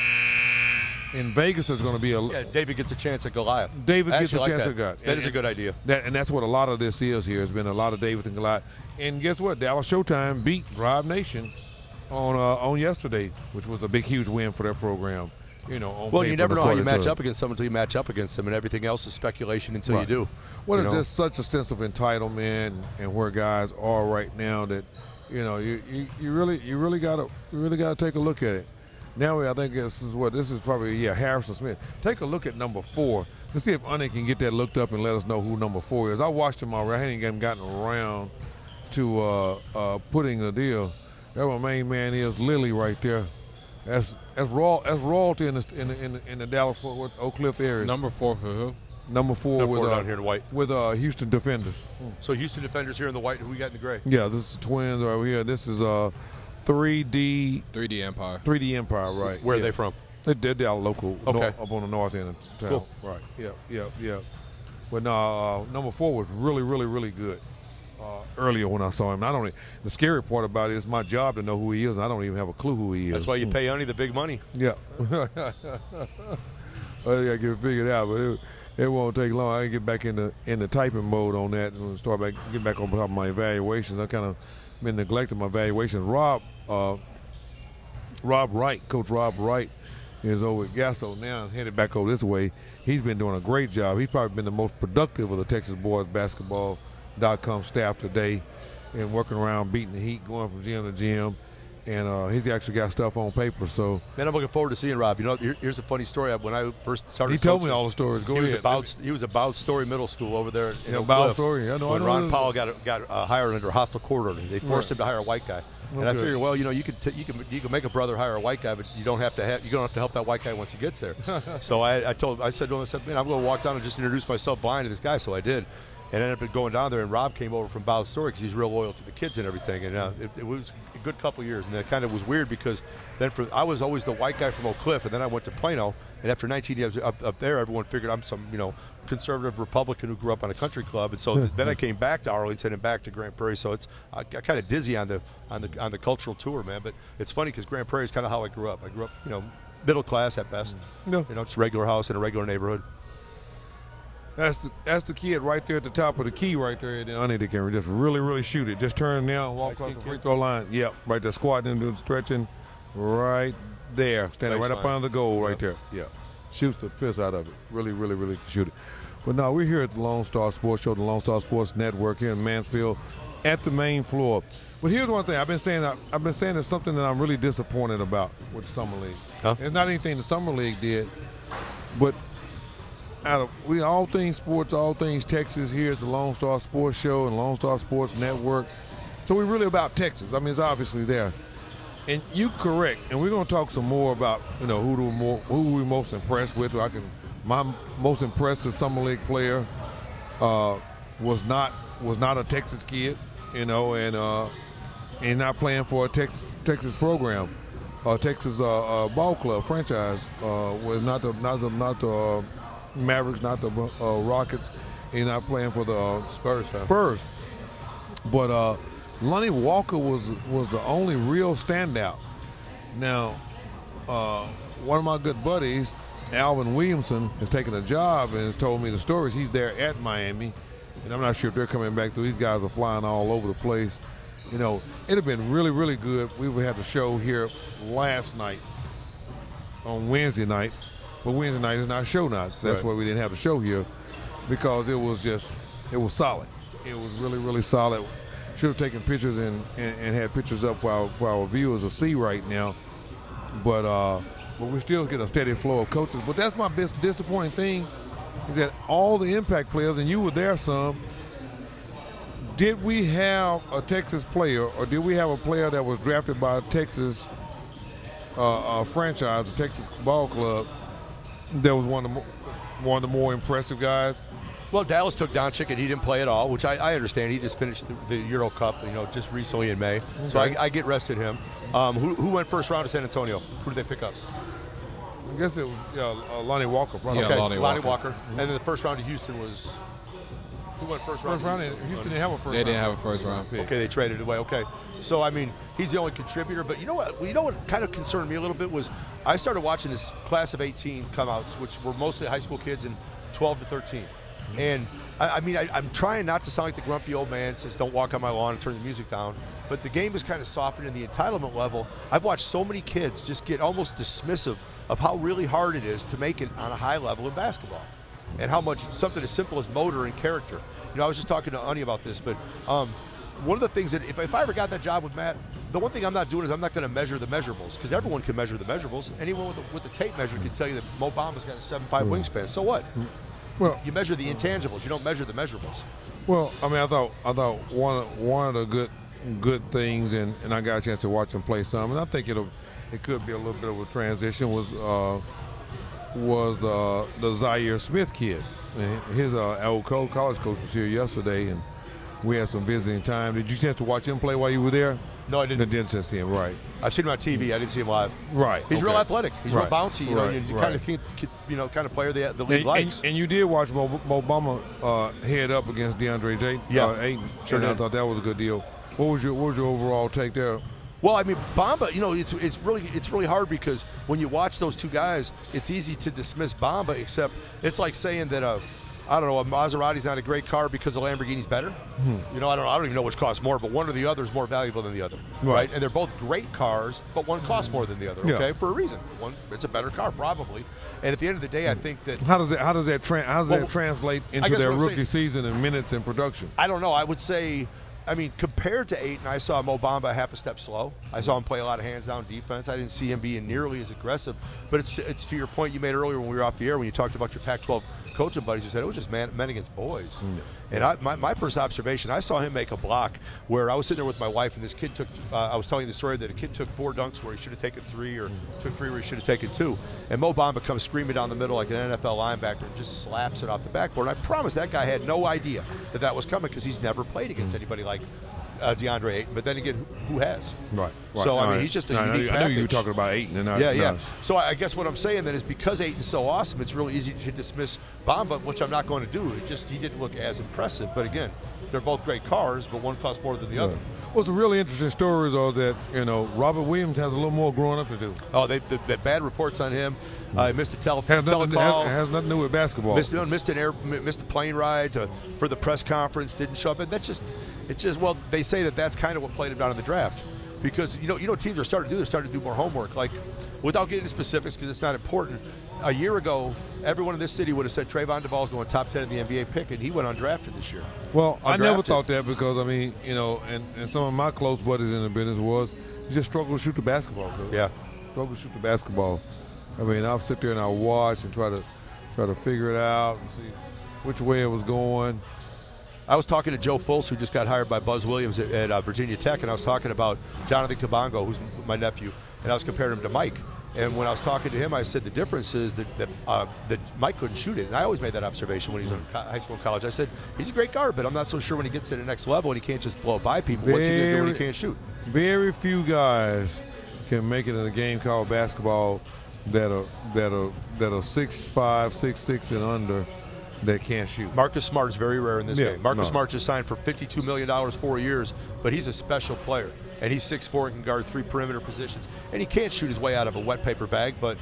S1: In Vegas, there's going to be
S2: David gets a chance at Goliath.
S1: David gets a chance at Goliath.
S2: That is a good idea.
S1: And that's what a lot of this is here. It's been a lot of David and Goliath. And guess what? Dallas Showtime beat Drive Nation on yesterday, which was a big, huge win for their program. You
S2: never know how you match up against someone until you match up against them, and everything else is speculation until you do.
S1: Well, it's just such a sense of entitlement and where guys are right now that you really gotta take a look at it. Now I think this is probably Harrison Smith. Take a look at number 4. Let's see if Onion can get that looked up and let us know who number 4 is. I watched him already. I hadn't gotten around to putting the deal. That my main man is Lily right there. That's royalty in the Dallas Fort Worth Oak Cliff area.
S4: Number 4 for who?
S1: Number 4
S2: Number
S1: with
S2: 4 down here in white.
S1: With Houston Defenders.
S2: So Houston Defenders here in the white, who we got in the gray?
S1: Yeah, this is the Twins right here. This is 3D
S4: Empire.
S1: 3D Empire, right?
S2: Where
S1: yeah.
S2: are they from?
S1: They're down local,
S2: Okay.
S1: up on the north end of town.
S2: Cool.
S1: Right. Yeah. But no, number 4 was really good. Earlier when I saw him, the scary part about it is my job to know who he is, and I don't even have a clue who he is.
S2: That's why you pay Honey the big money.
S1: Yeah. I gotta get it figured out, but it won't take long. I can get back in the typing mode on that and get back on top of my evaluations. I kind of been neglecting my evaluations. Rob Wright, Coach Rob Wright, is over at Gasso now and headed back over this way. He's been doing a great job. He's probably been the most productive of the Texas boys basketball.com staff today, and working around, beating the heat, going from gym to gym, and he's actually got stuff on paper. So,
S2: man, I'm looking forward to seeing Rob. You know, here's a funny story. When I first started,
S1: he told me all the stories. Go ahead.
S2: He was about Story Middle School over there in Oak
S1: Bow
S2: Cliff.
S1: Story. I know.
S2: When Ron Powell got hired under hostile court order, they forced him to hire a white guy. And I figured, well, you know, you can make a brother hire a white guy, but you don't have to help that white guy once he gets there. So I said to him, man, I'm going to walk down and just introduce myself blind to this guy. So I did. And ended up going down there, and Rob came over from Bow Story because he's real loyal to the kids and everything. And it was a good couple of years. And it kind of was weird because then I was always the white guy from Oak Cliff, and then I went to Plano. And after 19 years up there, everyone figured I'm some, you know, conservative Republican who grew up on a country club. And so then I came back to Arlington and back to Grand Prairie. So I got kind of dizzy on the cultural tour, man. But it's funny because Grand Prairie is kind of how I grew up. I grew up, you know, middle class at best.
S1: No.
S2: You know, just regular house in a regular neighborhood.
S1: That's the kid right there at the top of the key right there. And I need to can just really shoot it. Just turn down and walk across the free throw line. Yep, right there, squatting and doing stretching. Right there, standing right up under the goal right there. Yeah, shoots the piss out of it. Really shoot it. But no, we're here at the Lone Star Sports Show, the Lone Star Sports Network here in Mansfield, at the main floor. But here's one thing I've been saying there's something that I'm really disappointed about with the Summer League.
S2: Huh?
S1: It's not anything the Summer League did, but we all things sports, all things Texas here at the Lone Star Sports Show and Lone Star Sports Network. So we're really about Texas. I mean, it's obviously there. And you correct, and we're going to talk some more about, you know, who we're most impressed with. My most impressive Summer League player was not a Texas kid, you know, and not playing for a Texas program, Texas ball club franchise. Was not the Mavericks, not the Rockets. He's not playing for the Spurs. But Lonnie Walker was the only real standout. Now, one of my good buddies, Alvin Williamson, has taken a job and has told me the stories. He's there at Miami, and I'm not sure if they're coming back through. These guys are flying all over the place. You know, it'd have been really good. We would have the show here last night on Wednesday night. But Wednesday night is not show night. So that's why we didn't have the show here, because it was solid. It was really solid. Should have taken pictures and had pictures up for our viewers to see right now. But we still get a steady flow of coaches. But that's my best disappointing thing, is that all the impact players, and you were there some, did we have a Texas player, or did we have a player that was drafted by a Texas franchise, a Texas ball club, that was one of the more impressive guys?
S2: Well, Dallas took Doncic, and he didn't play at all, which I understand. He just finished the Euro Cup, you know, just recently in May. Okay. So I get rested him. Who went first round to San Antonio? Who did they pick up?
S1: I guess it was Lonnie Walker. Probably.
S4: Yeah,
S2: okay,
S4: Lonnie Walker.
S2: Mm-hmm. And then the first round to Houston was who went first round?
S1: Houston didn't have a first round.
S4: They didn't have a first round pick.
S2: Okay, they traded it away. Okay, so I mean, he's the only contributor. But you know what kind of concerned me a little bit was I started watching this class of 18 come outs, which were mostly high school kids in 12 to 13. And I mean, I'm trying not to sound like the grumpy old man, says don't walk on my lawn and turn the music down. But the game is kind of softened in the entitlement level. I've watched so many kids just get almost dismissive of how really hard it is to make it on a high level in basketball, and how much something as simple as motor and character. You know, I was just talking to Ani about this, but one of the things that if I ever got that job with Matt, the one thing I'm not doing is I'm not going to measure the measurables, because everyone can measure the measurables. Anyone with a tape measure can tell you that Mo Bamba's got a 7'5" wingspan. So what?
S1: Well,
S2: you measure the intangibles. You don't measure the measurables.
S1: Well, I mean, I thought one of the good good things, and I got a chance to watch him play some, and I think it could be a little bit of a transition. Was the Zaire Smith kid? And his old college coach was here yesterday, and we had some visiting time. Did you chance to watch him play while you were there?
S2: No, I didn't.
S1: I didn't see him, right.
S2: I've seen him on TV. I didn't see him live.
S1: Right.
S2: He's real athletic. He's real bouncy. You know,
S1: Right.
S2: he's
S1: Right.
S2: kind of player the league likes.
S1: And you did watch Mo Bamba head up against DeAndre Ayton.
S2: Sure
S1: and
S2: did.
S1: I thought that was a good deal. What was your overall take there?
S2: Well, I mean, Bamba, you know, it's really hard because when you watch those two guys, it's easy to dismiss Bamba. Except it's like saying that I don't know, a Maserati's not a great car because a Lamborghini's better. You know, I don't even know which costs more, but one or the other is more valuable than the other, right? And they're both great cars, but one costs more than the other.
S1: Yeah.
S2: Okay, for a reason. One, it's a better car probably. And at the end of the day, I think that
S1: How does that translate into
S2: guess
S1: their
S2: what I'm
S1: rookie season and minutes in production?
S2: I don't know. I would say, I mean, compared to Ayton, I saw Mo Bamba half a step slow. I saw him play a lot of hands-down defense. I didn't see him being nearly as aggressive. But it's to your point you made earlier when we were off the air when you talked about your Pac-12 coaching buddies. You said it was just men against boys. And my first observation, I saw him make a block where I was sitting there with my wife, and this kid took. I was telling the story that a kid took 4 dunks where he should have taken 3, or took 3 where he should have taken 2. And Mo Bamba comes screaming down the middle like an NFL linebacker and just slaps it off the backboard. And I promise that guy had no idea that was coming because he's never played against anybody like DeAndre Ayton. But then again, who has?
S1: Right.
S2: So I mean, he's just a unique
S1: I knew you were
S2: package.
S1: talking about Ayton. And
S2: Yeah. So I guess what I'm saying then is because Ayton's so awesome, it's really easy to dismiss Bamba, which I'm not going to do. He didn't look as impressive. But again, they're both great cars, but one costs more than the other.
S1: Well, some really interesting stories are that Robert Williams has a little more growing up to do.
S2: Oh, the bad reports on him. He missed a
S1: Has
S2: telecall.
S1: has nothing to do with basketball.
S2: Missed a plane ride for the press conference. Didn't show up. And it's just well, they say that's kind of what played him down in the draft, because teams are starting to do. They're starting to do more homework. Like, without getting into specifics because it's not important. A year ago, everyone in this city would have said Trayvon Duval's going top 10 in the NBA pick, and he went undrafted this year.
S1: Well, I never
S2: Undrafted.
S1: thought that because, I mean, and some of my close buddies in the business he just struggled to shoot the basketball. Coach.
S2: Yeah.
S1: Struggled to shoot the basketball. I mean, I'll sit there and I'll watch and try to figure it out and see which way it was going.
S2: I was talking to Joe Fultz, who just got hired by Buzz Williams at Virginia Tech, and I was talking about Jonathan Kabongo, who's my nephew, and I was comparing him to Mike. And when I was talking to him, I said the difference is that Mike couldn't shoot it. And I always made that observation when he was in high school and college. I said, he's a great guard, but I'm not so sure when he gets to the next level and he can't just blow by people. What's he going to do when he can't shoot?
S1: Very few guys can make it in a game called basketball that are 6'5", 6'6", and under that can't shoot.
S2: Marcus Smart is very rare in this game. Marcus
S1: no.
S2: Smart just signed for $52 million 4 years, but he's a special player. And he's 6'4" and can guard 3 perimeter positions. And he can't shoot his way out of a wet paper bag, but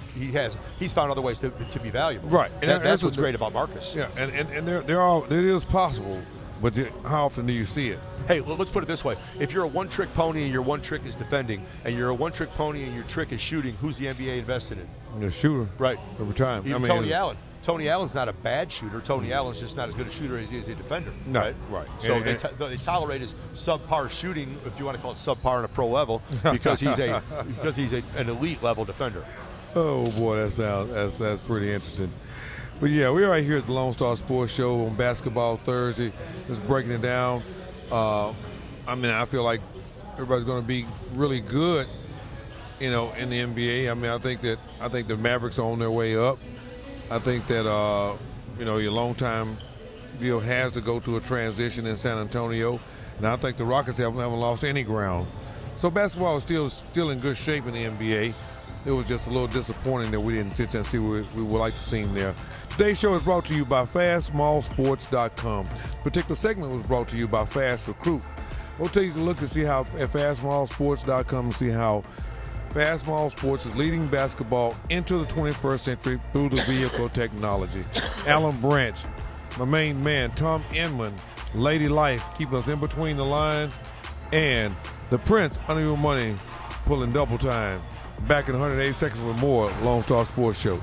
S2: he's found other ways to be valuable.
S1: Right.
S2: And that's what's great about Marcus.
S1: Yeah, and it is possible, but how often do you see it?
S2: Hey, let's put it this way. If you're a one-trick pony and your one trick is defending, and you're a one-trick pony and your trick is shooting, who's the NBA invested in?
S1: The shooter.
S2: Right.
S1: Every time.
S2: Even Tony Allen. Tony Allen's not a bad shooter. Tony Allen's just not as good a shooter as he is a defender.
S1: No, right.
S2: So they tolerate his subpar shooting, if you want to call it subpar on a pro level, because he's an elite level defender.
S1: Oh boy, that's pretty interesting. But yeah, we're right here at the Lone Star Sports Show on Basketball Thursday, just breaking it down. I mean, I feel like everybody's going to be really good, in the NBA. I mean, I think the Mavericks are on their way up. I think that your longtime deal has to go through a transition in San Antonio, and I think the Rockets haven't lost any ground. So basketball is still in good shape in the NBA. It was just a little disappointing that we didn't sit and see what we would like to see there. Today's show is brought to you by FastSmallSports.com. The particular segment was brought to you by Fast Recruit. We'll take a look and see how at FastSmallSports.com and see how Fast Small Sports is leading basketball into the 21st century through the vehicle technology. Alan Branch, my main man, Tom Inman, Lady Life, keeping us in between the lines, and the Prince, Under Your Money, pulling double time. Back in 108 seconds with more Lone Star Sports Show.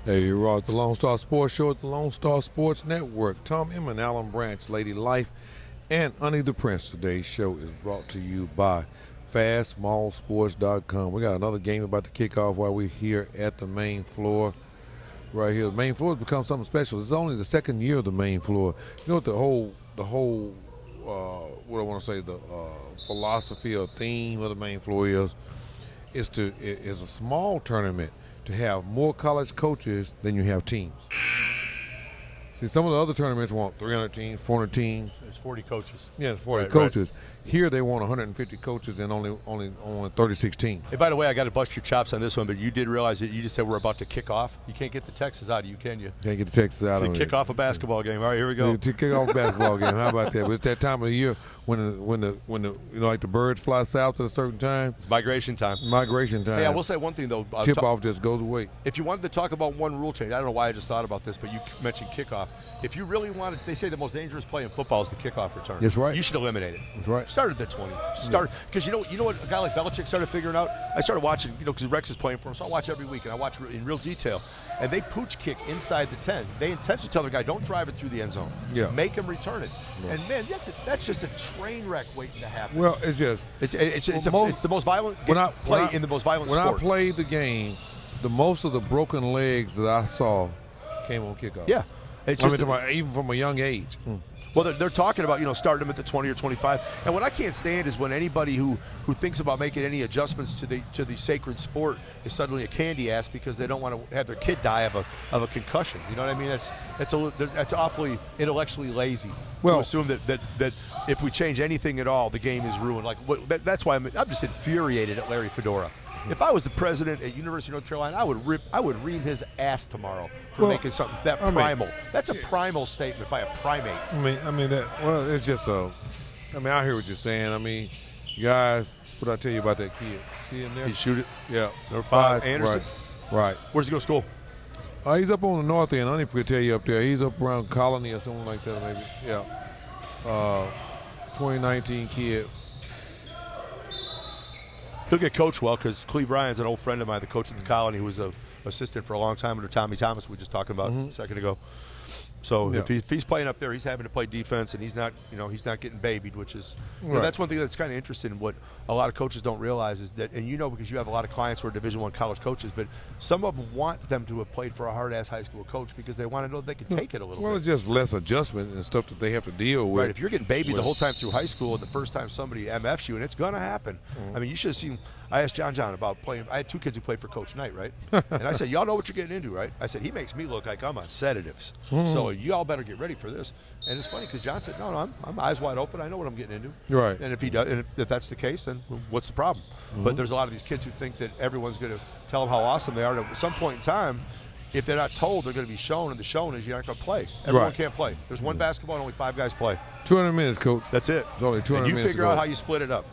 S1: Hey, you're at the Lone Star Sports Show at the Lone Star Sports Network. Tom Emmon, Alan Branch, Lady Life, and Honey the Prince. Today's show is brought to you by FastMallSports.com. We got another game about to kick off while we're here at the main floor. Right here, the main floor has become something special. It's only the second year of the main floor. You know what the whole, what I want to say, the philosophy or theme of the main floor is a small tournament to have more college coaches than you have teams. See, some of the other tournaments want 300 teams, 400 teams.
S2: There's 40 coaches.
S1: Yeah, it's 40
S2: Right,
S1: coaches. Here they want 150 coaches and only 36 teams.
S2: Hey, by the way, I got to bust your chops on this one, but you did realize that you just said we're about to kick off. You can't get the Texas out of you, can you?
S1: Can't get the Texas out of it.
S2: Kick off a basketball game. All right, here we go.
S1: To kick off a basketball game. How about that? But it's that time of the year when the like the birds fly south at a certain time.
S2: It's migration time.
S1: Migration time.
S2: Hey, I will say one thing though.
S1: Tip off just goes away.
S2: If you wanted to talk about one rule change, I don't know why I just thought about this, but you mentioned kickoff. If you really wanted, they say the most dangerous play in football is the kickoff return.
S1: That's right.
S2: You should eliminate it.
S1: That's right.
S2: Start at the 20. Just start because you know what a guy like Belichick started figuring out. I started watching, because Rex is playing for him, so I watch every week and I watch in real detail. And they pooch kick inside the 10. They intentionally tell the guy, don't drive it through the end zone.
S1: Yeah.
S2: Make him return it.
S1: Yeah.
S2: And man, that's just a train wreck waiting to happen.
S1: Well, it's just
S2: it's the most violent play in the most violent sport.
S1: When I played the game, the most of the broken legs that I saw came on kickoff.
S2: Yeah. It's just
S1: even from a young age.
S2: Well, they're talking about, starting them at the 20 or 25. And what I can't stand is when anybody who thinks about making any adjustments to the sacred sport is suddenly a candy ass because they don't want to have their kid die of a concussion. You know what I mean? That's awfully intellectually lazy.
S1: Well,
S2: to assume that if we change anything at all, the game is ruined. That's why I'm just infuriated at Larry Fedora. If I was the president at University of North Carolina, I would ream his ass tomorrow for making something that primal. That's a primal statement by a primate.
S1: It's just I hear what you're saying. Guys, what did I tell you about that kid? See him there?
S2: He shoot it?
S1: Yeah.
S2: Number 5, Anderson?
S1: Right.
S2: Where's he go to school?
S1: He's up on the north end. I need to tell you up there. He's up around Colony or something like that, maybe. Yeah. 2019 kid.
S2: He'll get coached well because Cleve Ryan's an old friend of mine, the coach at the Colony, who was an assistant for a long time under Tommy Thomas we were just talking about a second ago. So if he's playing up there, he's having to play defense, and he's not getting babied, which is that's one thing that's kind of interesting. What a lot of coaches don't realize is that, and because you have a lot of clients who are Division I college coaches, but some of them want them to have played for a hard-ass high school coach because they want to know they can take it a little bit.
S1: Well, it's just less adjustment and stuff that they have to deal with.
S2: Right, if you're getting babied the whole time through high school and the first time somebody MFs you, and it's going to happen. You should have seen – I asked John about playing – I had 2 kids who played for Coach Knight, right? And I said, y'all know what you're getting into, right? I said, he makes me look like I'm on sedatives. So you all better get ready for this. And it's funny because John said, no, I'm eyes wide open. I know what I'm getting into.
S1: Right.
S2: And if he does, and if that's the case, then what's the problem? But there's a lot of these kids who think that everyone's going to tell them how awesome they are. And at some point in time, if they're not told, they're going to be shown, and the shown is you're not going to play. Everyone can't play. There's one basketball and only 5 guys play.
S1: 200 minutes, Coach.
S2: That's it.
S1: It's only 200 minutes.
S2: And you figure out how you split it up.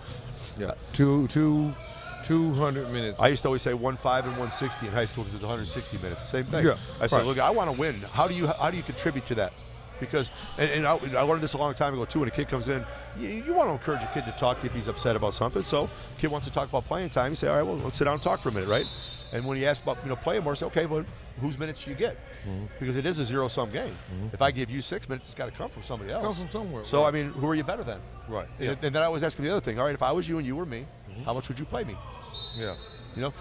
S1: Yeah. 200 minutes.
S2: I used to always say 150 and 160 in high school because it's 160 minutes. The same thing.
S1: Yeah,
S2: I said, look, I want to win. How do you contribute to that? Because and I learned this a long time ago too. When a kid comes in, you want to encourage a kid to talk to you if he's upset about something. So, kid wants to talk about playing time. You say, all right, well, let's sit down and talk for a minute, right? And when he asks about playing more, I say, okay, well, whose minutes do you get? Because it is a zero-sum game. If I give you 6 minutes, it's got to come from somebody else.
S1: Come from somewhere.
S2: So
S1: right.
S2: Who are you better than?
S1: Right.
S2: And then I always ask him the other thing. All right, if I was you and you were me, how much would you play me?
S1: Yeah.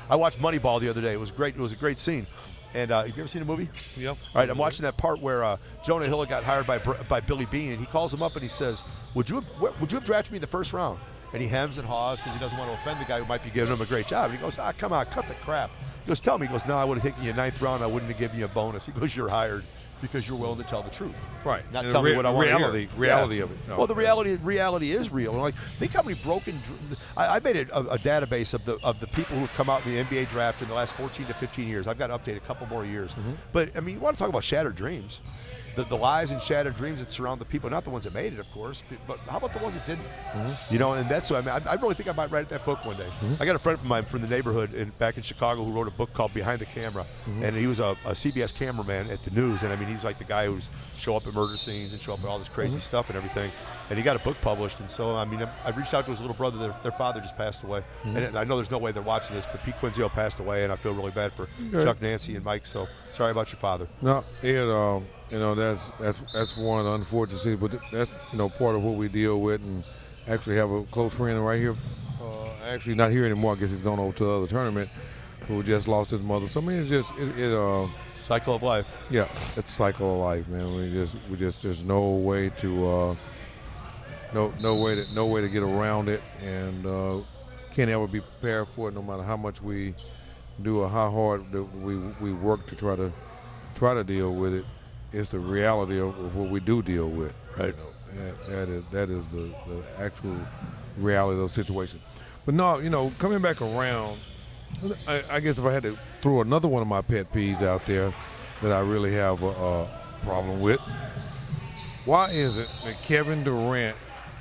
S2: I watched Moneyball the other day. It was great. It was a great scene. And have you ever seen the movie?
S1: Yep.
S2: All right, I'm watching that part where Jonah Hill got hired by Billy Beane, and he calls him up and he says, "Would you have drafted me in the first round?" And he hems and haws because he doesn't want to offend the guy who might be giving him a great job. And he goes, come on, cut the crap. He goes, tell me. He goes, no, I would have taken you in 9th round. I wouldn't have given you a bonus. He goes, you're hired because you're willing to tell the truth.
S1: Right.
S2: Not tell me what I want to hear.
S1: Reality of it. No.
S2: Well, the reality is real. And think how many broken. I made a database of the people who have come out in the NBA draft in the last 14 to 15 years. I've got to update a couple more years. But you want to talk about shattered dreams? the lies and shattered dreams that surround the people, not the ones that made it, of course, but how about the ones that didn't? You know, and that's, I mean, I really think I might write that book one day. I got a friend of mine from the neighborhood back in Chicago who wrote a book called Behind the Camera, and he was a CBS cameraman at the news, and I mean, he's like the guy who's show up at murder scenes and show up at all this crazy stuff and everything, and he got a book published, and so, I mean, I reached out to his little brother, their father just passed away, and I know there's no way they're watching this, but Pete Quinzio passed away, and I feel really bad for Chuck, Nancy, and Mike, so sorry about your father.
S1: No, you know, that's one unfortunate thing, but that's, you know, part of what we deal with. And actually have a close friend right here, actually not here anymore. I guess he's gone over to the other tournament, who just lost his mother. So I mean, it's just
S2: Cycle of life.
S1: Yeah, it's a cycle of life, man. We just there's no way to no way to get around it, and can't ever be prepared for it, no matter how much we do or how hard we work to try to deal with it. It's the reality of what we do deal with.
S2: Right.
S1: You know, that is the actual reality of the situation. But no, you know, coming back around, I guess if I had to throw another one of my pet peeves out there that I really have a problem with, why is it that Kevin Durant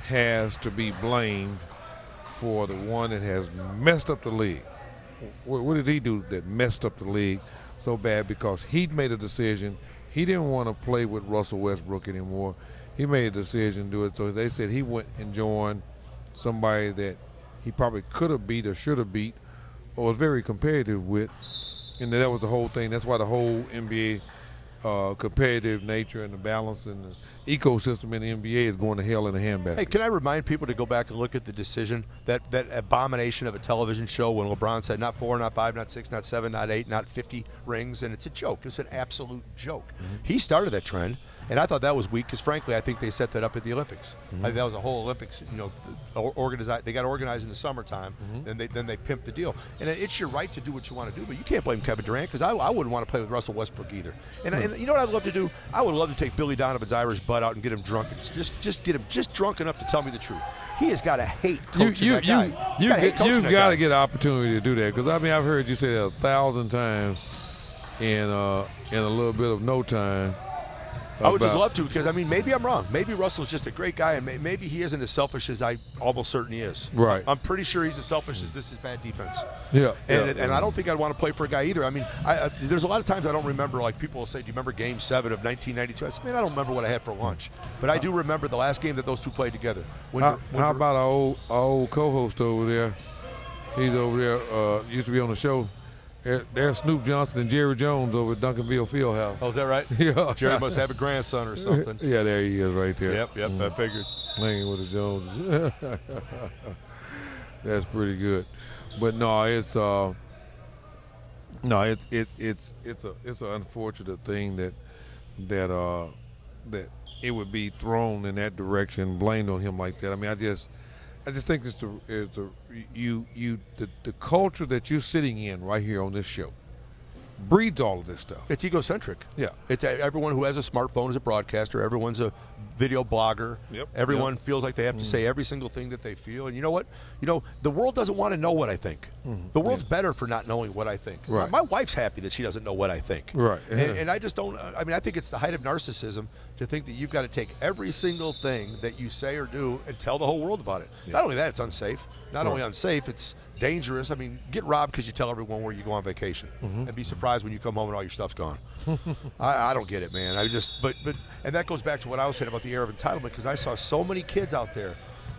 S1: has to be blamed for the one that has messed up the league? What did he do that messed up the league so bad? Because he made a decision. He didn't want to play with Russell Westbrook anymore. He made a decision to do it. So they said he went and joined somebody that he probably could have beat or should have beat or was very competitive with. And that was the whole thing. That's why the whole NBA competitive nature and the balance and the ecosystem in the NBA is going to hell in a handbasket.
S2: Hey, can I remind people to go back and look at the decision, that abomination of a television show when LeBron said not 4, not 5, not 6, not 7, not 8, not 50 rings, and it's a joke. It's an absolute joke. He started that trend, and I thought that was weak because, frankly, I think they set that up at the Olympics. I think that was a whole Olympics, you know, organized. They got organized in the summertime, and then they pimped the deal. And it's your right to do what you want to do, but you can't blame Kevin Durant because I wouldn't want to play with Russell Westbrook either. And you know what I'd love to do? I would love to take Billy Donovan's Irish butt out and get him drunk. Just get him just drunk enough to tell me the truth. He has got to hate coaching that guy.
S1: You've got to get an opportunity to do that, because I mean, I've heard you say that 1,000 times in a little bit of no time.
S2: I would just love to, because, I mean, maybe I'm wrong. Maybe Russell's just a great guy, and maybe he isn't as selfish as I almost certain he is.
S1: Right.
S2: I'm pretty sure he's as selfish as this is bad defense.
S1: Yeah.
S2: And I don't think I'd want to play for a guy either. I mean, there's a lot of times I don't remember, like people will say, do you remember Game 7 of 1992? I said, man, I don't remember what I had for lunch. But I do remember the last game that those two played together.
S1: How about our old co-host over there? He's over there, used to be on the show. There's Snoop Johnson and Jerry Jones over at Duncanville Fieldhouse.
S2: Oh, is that right?
S1: Yeah.
S2: Jerry must have a grandson or something.
S1: Yeah, there he is right there.
S2: Yep, I figured.
S1: Playing with the Joneses. That's pretty good. But no, it's an unfortunate thing that it would be thrown in that direction, blamed on him like that. I mean, I just think it's the culture that you're sitting in right here on this show breeds all of this stuff.
S2: It's egocentric.
S1: Yeah.
S2: It's everyone who has a smartphone is a broadcaster. Everyone's a video blogger.
S1: Yep.
S2: Everyone feels like they have to say every single thing that they feel. And you know what? You know, the world doesn't want to know what I think. The world's better for not knowing what I think.
S1: Right.
S2: My wife's happy that she doesn't know what I think.
S1: Right.
S2: And I just don't. I mean, I think it's the height of narcissism to think that you've got to take every single thing that you say or do and tell the whole world about it. Yeah. Not only that, it's unsafe. Not only unsafe, it's dangerous. I mean, get robbed because you tell everyone where you go on vacation, and be surprised when you come home and all your stuff's gone. I don't get it, man. And that goes back to what I was saying about the air of entitlement, because I saw so many kids out there.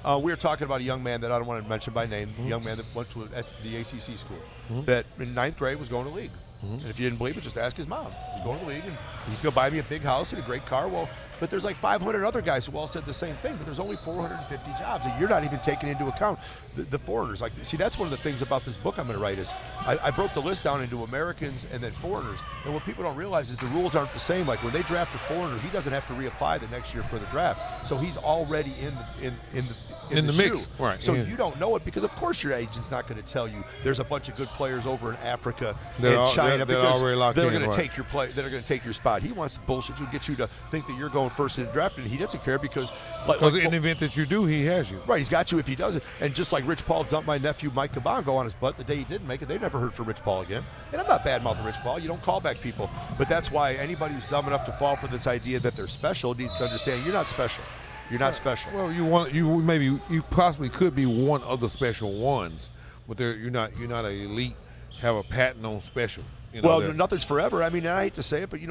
S2: We were talking about a young man that I don't want to mention by name, a young man that went to the ACC school, that in 9th grade was going to league. And if you didn't believe it, just ask his mom. He's going to the league, and he's going to buy me a big house and a great car. Well, but there's like 500 other guys who all said the same thing, but there's only 450 jobs, and you're not even taking into account the foreigners. Like, see, that's one of the things about this book I'm going to write is I broke the list down into Americans and then foreigners. And what people don't realize is the rules aren't the same. Like when they draft a foreigner, he doesn't have to reapply the next year for the draft, so he's already in in the
S1: mix.
S2: shoe.
S1: Right.
S2: So
S1: Yeah.
S2: you don't know it because, of course, your agent's not going to tell you there's a bunch of good players over in Africa
S1: They're
S2: and China
S1: they're
S2: because
S1: already locked
S2: they're
S1: in,
S2: going
S1: right.
S2: to take your play. They're going to take your spot. He wants to bullshit you, get you to think that you're going first in the draft, and he doesn't care because
S1: in the event that you do, he has you.
S2: right, he's got you if he doesn't. And just like Rich Paul dumped my nephew Mike Kabongo on his butt the day he didn't make it, they never heard from Rich Paul again. And I'm not bad-mouthing Rich Paul. You don't call back people. But that's why anybody who's dumb enough to fall for this idea that they're special needs to understand you're not special. You're not special.
S1: Well, you possibly could be one of the special ones, but you're not an elite. Have a patent on special. You know,
S2: Well, nothing's forever. I mean, I hate to say it, but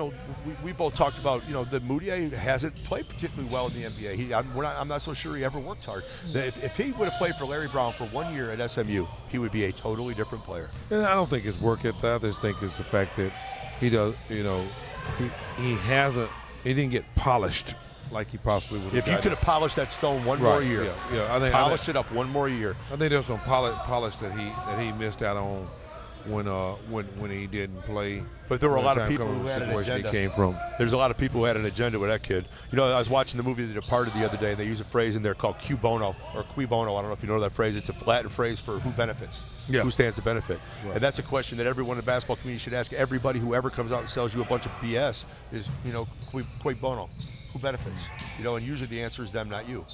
S2: we both talked about that Moutier hasn't played particularly well in the NBA. I'm not so sure he ever worked hard. If he would have played for Larry Brown for 1 year at SMU, he would be a totally different player.
S1: And I don't think it's work ethic. I just think it's the fact that he does. He hasn't. He didn't get polished like he possibly would have.
S2: If you could have polished that stone one
S1: Right,
S2: more year,
S1: yeah. I think
S2: polish it up one more year.
S1: I think there's some polish that he missed out on when he didn't play.
S2: But there were a
S1: When
S2: lot
S1: the
S2: of
S1: time
S2: people
S1: come
S2: who
S1: the
S2: had an
S1: situation
S2: agenda.
S1: he came from.
S2: There's a lot of people who had an agenda with that kid. I was watching the movie The Departed the other day, and they use a phrase in there called Q Bono or Qui Bono. I don't know if you know that phrase. It's a Latin phrase for who benefits.
S1: Yeah.
S2: Who stands to benefit?
S1: Right.
S2: And that's a question that everyone in the basketball community should ask everybody who ever comes out and sells you a bunch of BS is, Qui Bono? Who benefits? And usually the answer is them, not you.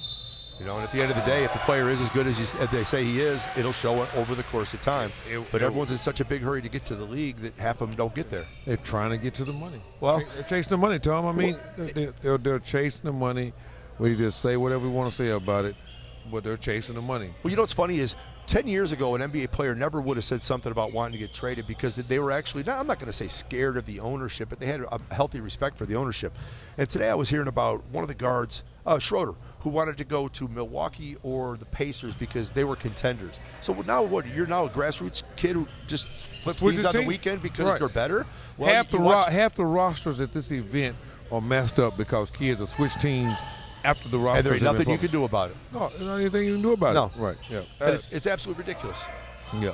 S2: And at the end of the day, if the player is as good as they say he is, it'll show over the course of time. But everyone's in such a big hurry to get to the league that half of them don't get there.
S1: They're trying to get to the money.
S2: Well,
S1: they're chasing the money, Tom. I mean, they're chasing the money. We just say whatever we want to say about it, but they're chasing the money.
S2: Well, what's funny is 10 years ago, an NBA player never would have said something about wanting to get traded because they were actually, I'm not going to say scared of the ownership, but they had a healthy respect for the ownership. And today I was hearing about one of the guards, Schroeder, who wanted to go to Milwaukee or the Pacers because they were contenders. So now what? You're now a grassroots kid who just flips teams on the weekend because
S1: Right.
S2: they're better? Well,
S1: half the rosters at this event are messed up because kids have switched teams after the rosters.
S2: And there ain't
S1: have been
S2: nothing you can
S1: published.
S2: do about it.
S1: No, there's not anything you can do about it. Right. Yeah.
S2: And it's absolutely ridiculous.
S1: Yeah.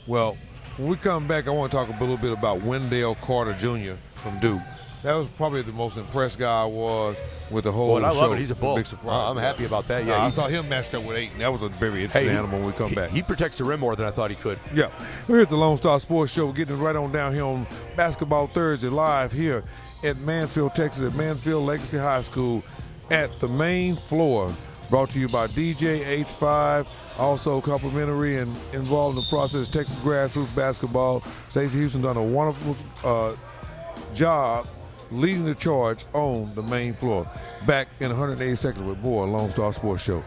S1: Well, when we come back, I want to talk a little bit about Wendell Carter Jr. from Duke. That was probably the most impressed guy I was with the whole
S2: Well, I
S1: show.
S2: love it. He's a bull.
S1: Big surprise.
S2: I'm happy about that.
S1: Yeah,
S2: Yeah,
S1: I saw him matched up with Ayton. That was a very interesting animal when we come back.
S2: He protects the rim more than I thought he could.
S1: Yeah. We're at the Lone Star Sports Show. We're getting right on down here on Basketball Thursday live here at Mansfield, Texas, at Mansfield Legacy High School at the main floor. Brought to you by DJ H5. Also complimentary and involved in the process, Texas Grassroots Basketball. Stacey Houston done a wonderful job leading the charge on the main floor. Back in 180 seconds with more Lone Star Sports Show.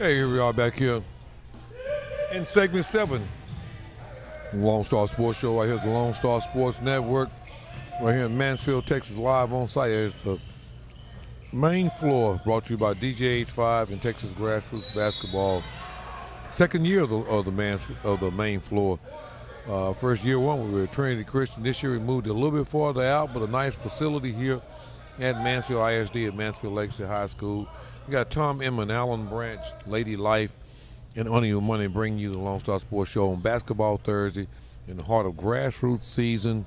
S1: Hey, here we are back here in segment 7. Lone Star Sports Show right here at the Lone Star Sports Network. Right here in Mansfield, Texas, live on site. It's the main floor brought to you by DJ H5 and Texas Grassroots Basketball. Second year of the main floor. First year one, we were at Trinity Christian. This year we moved a little bit farther out, but a nice facility here at Mansfield ISD at Mansfield Legacy High School. We got Tom Emmon, Alan Branch, Lady Life, and Honey Your Money bringing you the Lone Star Sports Show on Basketball Thursday in the heart of grassroots season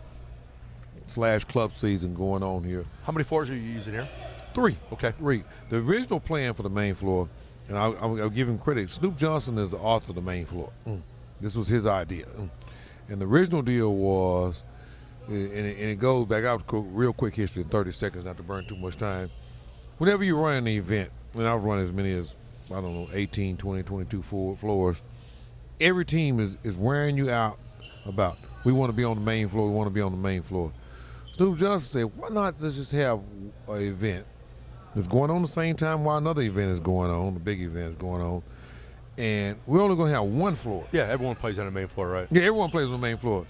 S1: / club season going on here.
S2: How many floors are you using here?
S1: 3.
S2: Okay.
S1: 3. The original plan for the main floor, and I'll give him credit, Snoop Johnson is the author of the main floor. This was his idea. And the original deal was, and it goes back out to real quick history in 30 seconds, not to burn too much time. Whenever you run an event, and I was running as many as, 18, 20, 22 floors, every team is wearing you out about, we want to be on the main floor, we want to be on the main floor. Snoop Johnson said, why not let's just have an event that's going on the same time while another event is going on, the big event is going on, and we're only going to have one floor.
S2: Yeah, everyone plays on the main floor, right?
S1: Yeah, everyone plays on the main floor.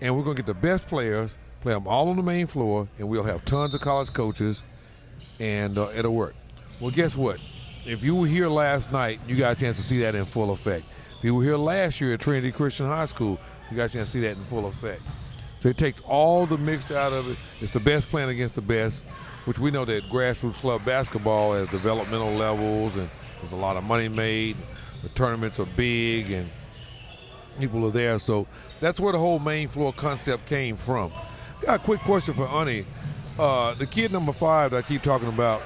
S1: And we're going to get the best players, play them all on the main floor, and we'll have tons of college coaches, and it'll work. Well, guess what? If you were here last night, you got a chance to see that in full effect. If you were here last year at Trinity Christian High School, you got a chance to see that in full effect. So it takes all the mixed out of it. It's the best playing against the best, which we know that grassroots club basketball has developmental levels, and there's a lot of money made. The tournaments are big, and people are there. So that's where the whole main floor concept came from. Got a quick question for Ani. The kid number 5 that I keep talking about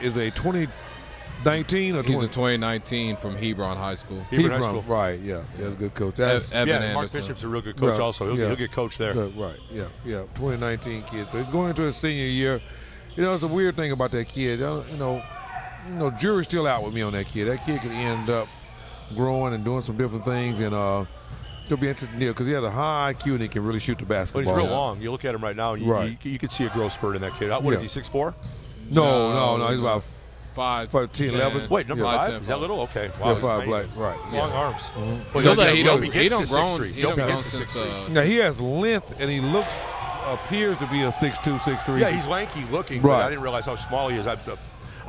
S1: is a 2019 or 20?
S4: He's a 2019 from Hebron High School.
S2: Hebron High School.
S1: Right, yeah. That's a good coach. That's,
S4: Evan
S2: Mark
S4: Anderson.
S2: Bishop's a real good coach also. He'll get coached there.
S1: Right, yeah. 2019 kid. So he's going into his senior year. It's a weird thing about that kid. Jury's still out with me on that kid. That kid could end up growing and doing some different things, and it'll be interesting deal because he has a high IQ and he can really shoot the basketball.
S2: But he's real long. You look at him right now, and you can see a growth spurt in that kid. What is he, 6'4"?
S1: No. He's about
S4: 5'10",
S1: 11.
S2: Wait, number 5?
S4: 10,
S2: Is that little? Okay. Wow,
S1: yeah, 5 black. Right.
S2: Long arms.
S1: Mm-hmm.
S2: Well,
S4: he don't grown
S2: since.
S1: Now he has length, and he appears to be a 6'2", 6'3".
S2: Yeah, he's lanky looking,
S1: right.
S2: But I didn't realize how small he is. I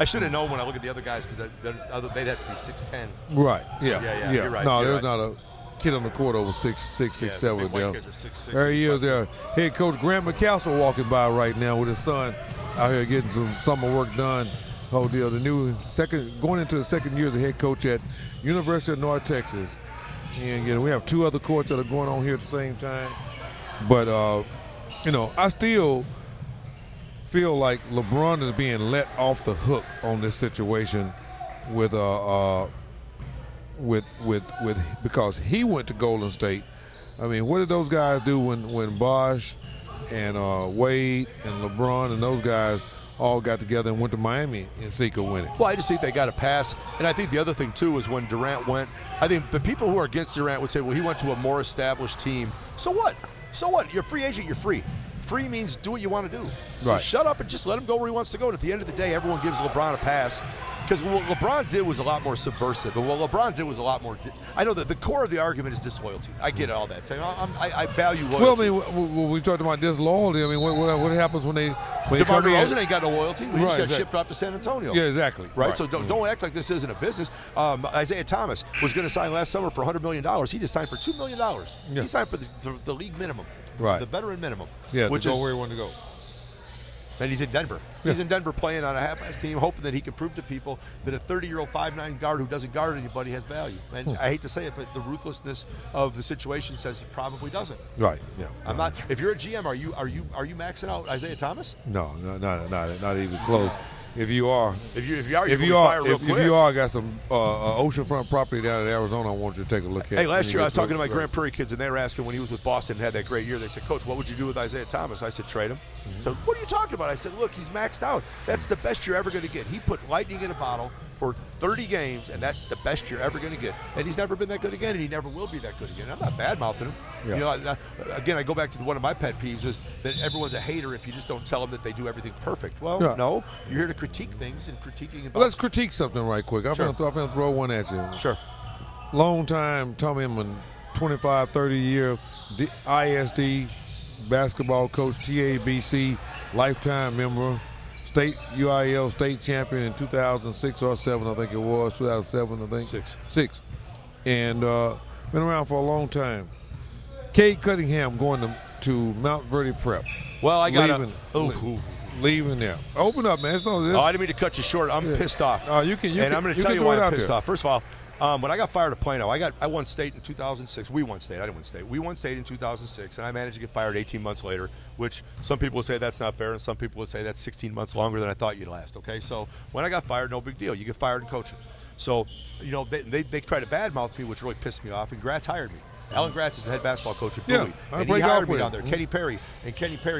S2: should have known when I look at the other guys because they'd have to be 6'10".
S1: Right. Yeah.
S2: You're right.
S1: No,
S2: there's
S1: right. Not a kid on the court over 6'7".
S2: White kids are 6'6".
S1: There he is. There, head coach Grant McCassell walking by right now with his son out here getting some summer work done. Whole deal. Going into the second year as a head coach at University of North Texas, and we have 2 other courts that are going on here at the same time. But I still feel like LeBron is being let off the hook on this situation because he went to Golden State. I mean, what did those guys do when Bosh and Wade and LeBron and those guys all got together and went to Miami and seek a win it?
S2: Well, I just think they got a pass. And I think the other thing, too, is when Durant went, I think the people who are against Durant would say, well, he went to a more established team. So what? You're a free agent. You're free. Free means do what you want to do. So
S1: right.
S2: Shut up and just let him go where he wants to go. And at the end of the day, everyone gives LeBron a pass because what LeBron did was a lot more subversive. And what LeBron did was a lot more I know that the core of the argument is disloyalty. I get all that. Saying I value loyalty.
S1: Well, I mean, when we talked about disloyalty, I mean, what happens when they
S2: DeMar DeRozan ain't got no loyalty. He just got
S1: exactly.
S2: shipped off to San Antonio.
S1: Yeah, exactly.
S2: Right? So don't act like this isn't a business. Isaiah Thomas was going to sign last summer for $100 million. He just signed for $2 million.
S1: Yeah.
S2: He signed for the league minimum.
S1: Right.
S2: The veteran minimum.
S1: Yeah,
S2: which
S1: to go
S2: is
S1: where he wanted to go.
S2: And he's in Denver.
S1: Yeah.
S2: He's in Denver playing on a half-ass team, hoping that he can prove to people that a 30-year-old 5'9" guard who doesn't guard anybody has value. And I hate to say it, but the ruthlessness of the situation says he probably doesn't.
S1: Right. Yeah.
S2: I'm not. If you're a GM, are you maxing out Isaiah Thomas?
S1: No, not even close. If you are,
S2: if you are,
S1: got some oceanfront property down in Arizona, I want you to take a look at.
S2: Hey, last year I was talking to my Grand Prairie kids, and they were asking when he was with Boston and had that great year. They said, "Coach, what would you do with Isaiah Thomas?" I said, "Trade him." So, what are you talking about? I said, "Look, he's maxed out. That's the best you're ever going to get. He put lightning in a bottle for 30 games, and that's the best you're ever going to get. And he's never been that good again, and he never will be that good again. I'm not bad-mouthing him.
S1: Yeah.
S2: You know, again, I go back to one of my pet peeves is that everyone's a hater if you just don't tell them that they do everything perfect. Well, no, you're here to critique things, and critiquing about.
S1: Let's critique something right quick. I'm going to throw one at you.
S2: Sure.
S1: Long time Tommy Inman, 25, 30-year ISD basketball coach, TABC, lifetime member. State UIL state champion in 2006 or 7, I think it was 2007. I think 6, and been around for a long time. Cade Cunningham going to Mount Verde Prep.
S2: Well, I got
S1: leaving there. Open up, man.
S2: I didn't mean to cut you short. I'm pissed off.
S1: I'm going
S2: to tell you why I'm pissed off. First of all, when I got fired at Plano, I won state in 2006. We won state. I didn't win state. We won state in 2006, and I managed to get fired 18 months later, which some people would say that's not fair, and some people would say that's 16 months longer than I thought you'd last. Okay, so when I got fired, no big deal. You get fired in coaching. So, you know, they tried to badmouth me, which really pissed me off, and Gratz hired me. Alan Gratz is the head basketball coach at Bowie, and he hired me down there. Kenny Perry,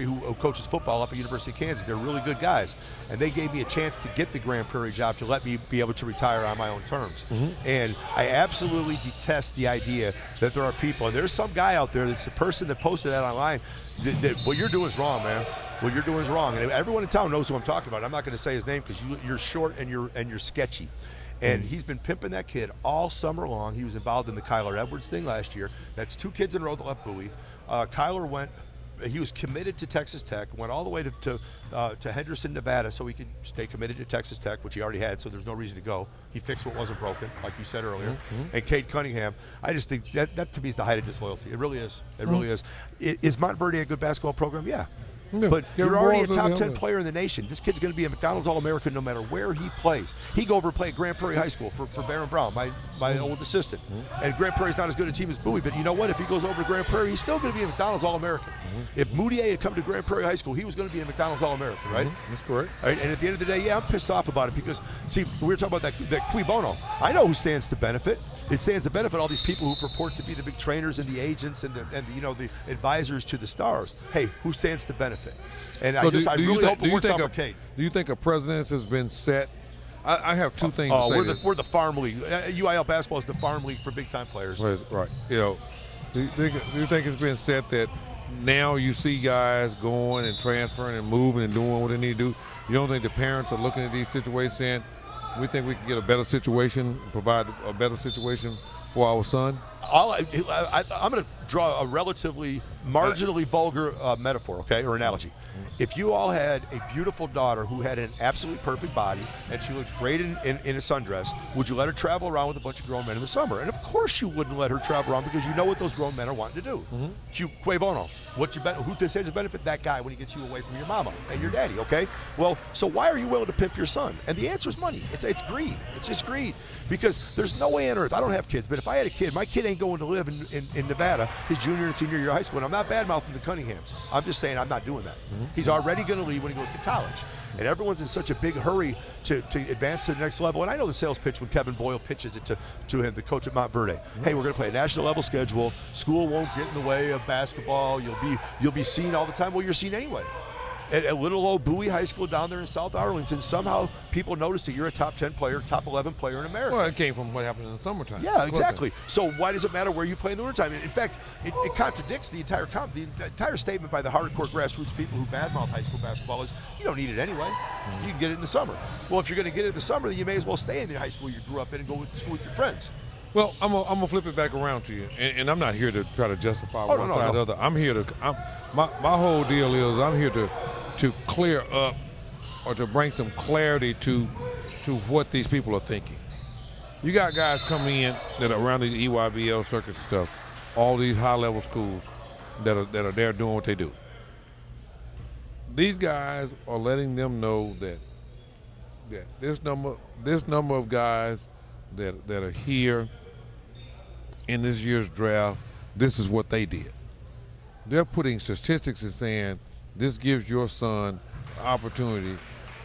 S2: who coaches football up at University of Kansas, they're really good guys, and they gave me a chance to get the Grand Prairie job to let me be able to retire on my own terms. And I absolutely detest the idea that there are people, and there's some guy out there that's the person that posted that online, that what you're doing is wrong, man. What you're doing is wrong, and everyone in town knows who I'm talking about. I'm not going to say his name because you're short and you're sketchy. And he's been pimping that kid all summer long. He was involved in the Kyler Edwards thing last year. That's 2 kids in a row that left Bowie. Kyler he was committed to Texas Tech, went all the way to Henderson, Nevada, so he could stay committed to Texas Tech, which he already had, so there's no reason to go. He fixed what wasn't broken, like you said earlier. And Cade Cunningham, I just think that to me is the height of disloyalty. It really is. It really is. Is Montverde a good basketball program? Yeah. But you're already a top 10 player in the nation. This kid's going to be a McDonald's All-American no matter where he plays. He go over and play at Grand Prairie High School for Baron Brown, my old assistant. And Grand Prairie's not as good a team as Bowie, but you know what? If he goes over to Grand Prairie, he's still going to be a McDonald's All-American. If Moutier had come to Grand Prairie High School, he was going to be a McDonald's All-American, right?
S1: That's correct.
S2: Right? And at the end of the day, I'm pissed off about it because, see, we were talking about that Cui Bono. I know who stands to benefit. It stands to benefit all these people who purport to be the big trainers and the agents and the advisors to the stars. Hey, who stands to benefit? And I really hope it works out for Cade.
S1: Do you think a precedence has been set? I have 2 things to say.
S2: We're the farm league. UIL basketball is the farm league for big-time players.
S1: Right. You know, do you think it's been set that now you see guys going and transferring and moving and doing what they need to do? You don't think the parents are looking at these situations saying, we think we can get a better situation, provide a better situation for our son?
S2: I'm going to draw a relatively marginally vulgar metaphor, okay, or analogy. If you all had a beautiful daughter who had an absolutely perfect body and she looked great in a sundress, would you let her travel around with a bunch of grown men in the summer? And of course you wouldn't let her travel around because you know what those grown men are wanting to do. Cui Bono. Who decides to benefit that guy when he gets you away from your mama and your daddy, okay? Well, so why are you willing to pimp your son? And the answer is money. It's greed. It's just greed. Because there's no way on earth, I don't have kids, but if I had a kid, my kid ain't going to live in Nevada his junior and senior year of high school. And I'm not bad-mouthing the Cunninghams. I'm just saying I'm not doing that. He's already going to leave when he goes to college. And everyone's in such a big hurry to advance to the next level. And I know the sales pitch when Kevin Boyle pitches it to him, the coach at Montverde. Hey, we're going to play a national level schedule. School won't get in the way of basketball. You'll be seen all the time. Well, you're seen anyway. At little old Bowie High School down there in South Arlington, somehow people notice that you're a top 10 player, top 11 player in America.
S1: Well, it came from what happened in the summertime.
S2: Yeah, exactly. So why does it matter where you play in the wintertime? In fact, it contradicts the entire statement by the hardcore grassroots people who badmouth high school basketball is you don't need it anyway. You can get it in the summer. Well, if you're going to get it in the summer, then you may as well stay in the high school you grew up in and go to school with your friends.
S1: Well, I'm gonna flip it back around to you, and I'm not here to try to justify one side or the other. I'm here to. My whole deal is I'm here to clear up or to bring some clarity to what these people are thinking. You got guys coming in that are around these EYBL circuits and stuff, all these high-level schools that are there doing what they do. These guys are letting them know that this number of guys that are here in this year's draft, this is what they did. They're putting statistics and saying this gives your son the opportunity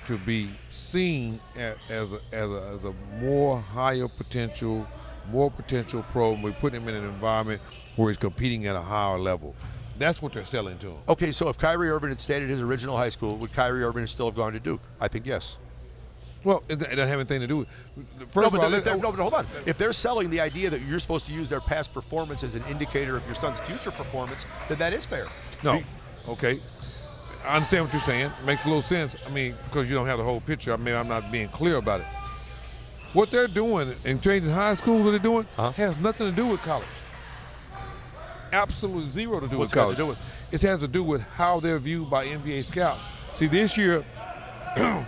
S1: to be seen as a more higher potential, more potential pro. We're putting him in an environment where he's competing at a higher level. That's what they're selling to him.
S2: Okay, so if Kyrie Irving had stayed at his original high school, would Kyrie Irving still have gone to Duke? I think yes.
S1: Well, it doesn't have anything to do with.
S2: First of all, but hold on. If they're selling the idea that you're supposed to use their past performance as an indicator of your son's future performance, then that is fair.
S1: No. Okay. I understand what you're saying. It makes a little sense. I mean, because you don't have the whole picture. I mean, I'm not being clear about it. What they're doing in changing high schools, what they're doing, has nothing to do with college. Absolutely zero to do with college. It has to do with how they're viewed by NBA scouts. See, this year at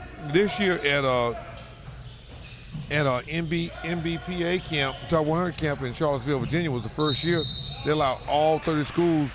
S1: NBPA camp, Top 100 camp in Charlottesville, Virginia, was the first year they allowed all 30 schools,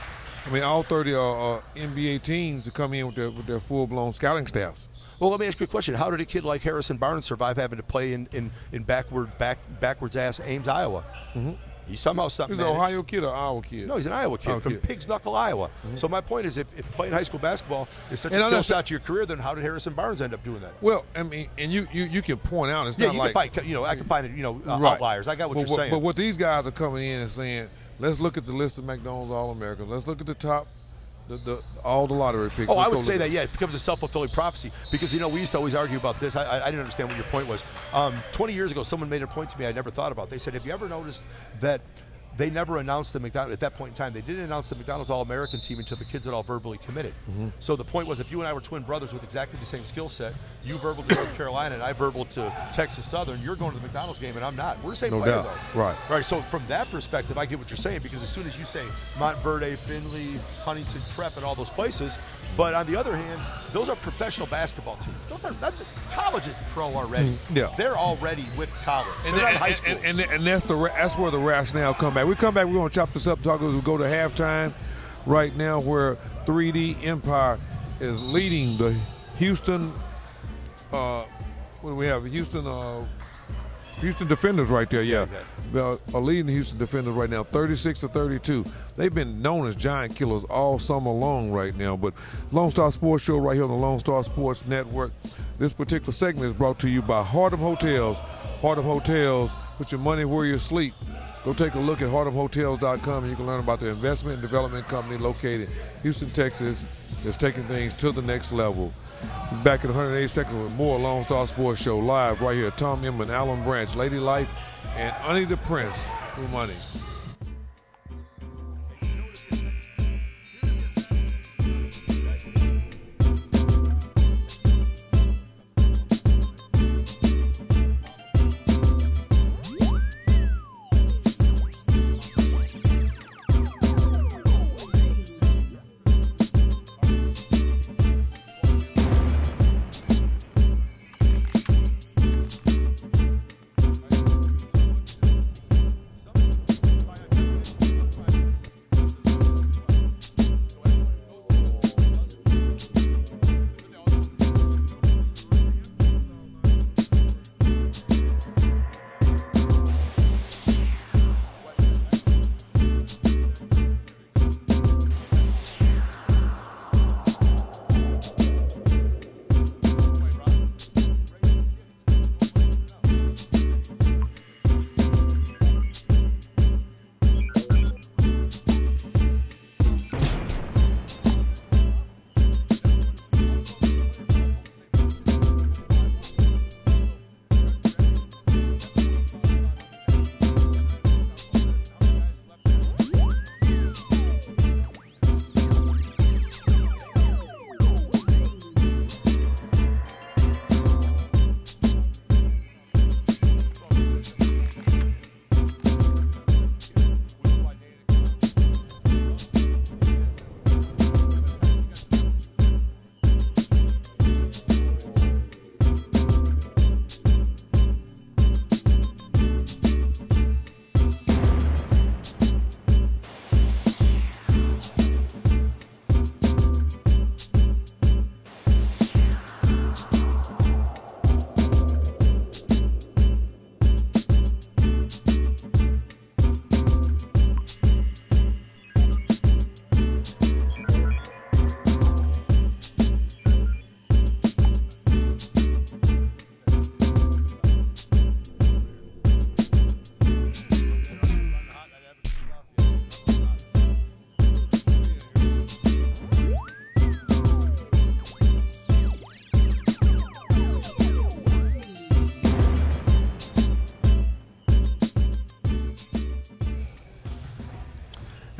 S1: all 30 NBA teams to come in with their full-blown scouting staffs.
S2: Well, let me ask you a question. How did a kid like Harrison Barnes survive having to play in backwards-ass Ames, Iowa? Mm-hmm. He somehow
S1: He's an Ohio kid or Iowa kid?
S2: No, he's an Iowa kid from Pig's Knuckle, Iowa. Mm-hmm. So my point is, if playing high school basketball is such a kill shot to your career, then how did Harrison Barnes end up doing that?
S1: Well, I mean, and you can point out, it's not like
S2: I can find outliers. I got what you're saying.
S1: But what these guys are coming in and saying, let's look at the list of McDonald's All-Americans. Let's look at the top. All the lottery picks.
S2: Oh, I would say that, it becomes a self-fulfilling prophecy because, we used to always argue about this. I didn't understand what your point was. 20 years ago, someone made a point to me I never thought about. They said, have you ever noticed that they never announced the McDonald's, at that point in time, they didn't announce the McDonald's All-American team until the kids had all verbally committed. Mm-hmm. So the point was, if you and I were twin brothers with exactly the same skill set, you verbal to North Carolina and I verbal to Texas Southern, you're going to the McDonald's game and I'm not. We're the same player, though. Right. So from that perspective, I get what you're saying, because as soon as you say Montverde, Findlay, Huntington Prep, and all those places, but on the other hand, those are professional basketball teams. College is pro already. Yeah. They're already with college. And they're high schools.
S1: And that's where the rationale come back. We come back, we're going to chop this up, talk as we go to halftime right now, where 3D Empire is leading the Houston, what do we have? Houston Defenders right there, yeah. Are leading the Houston Defenders right now, 36-32. They've been known as giant killers all summer long right now. But Lone Star Sports Show right here on the Lone Star Sports Network. This particular segment is brought to you by Heart of Hotels. Heart of Hotels, put your money where you sleep. Go take a look at heartofhotels.com and you can learn about the investment and development company located in Houston, Texas, that's taking things to the next level. Back in 108 seconds with more Lone Star Sports Show live right here. Tom Inman, Alan Branch, Lady Life, and Ani the Prince. Who money?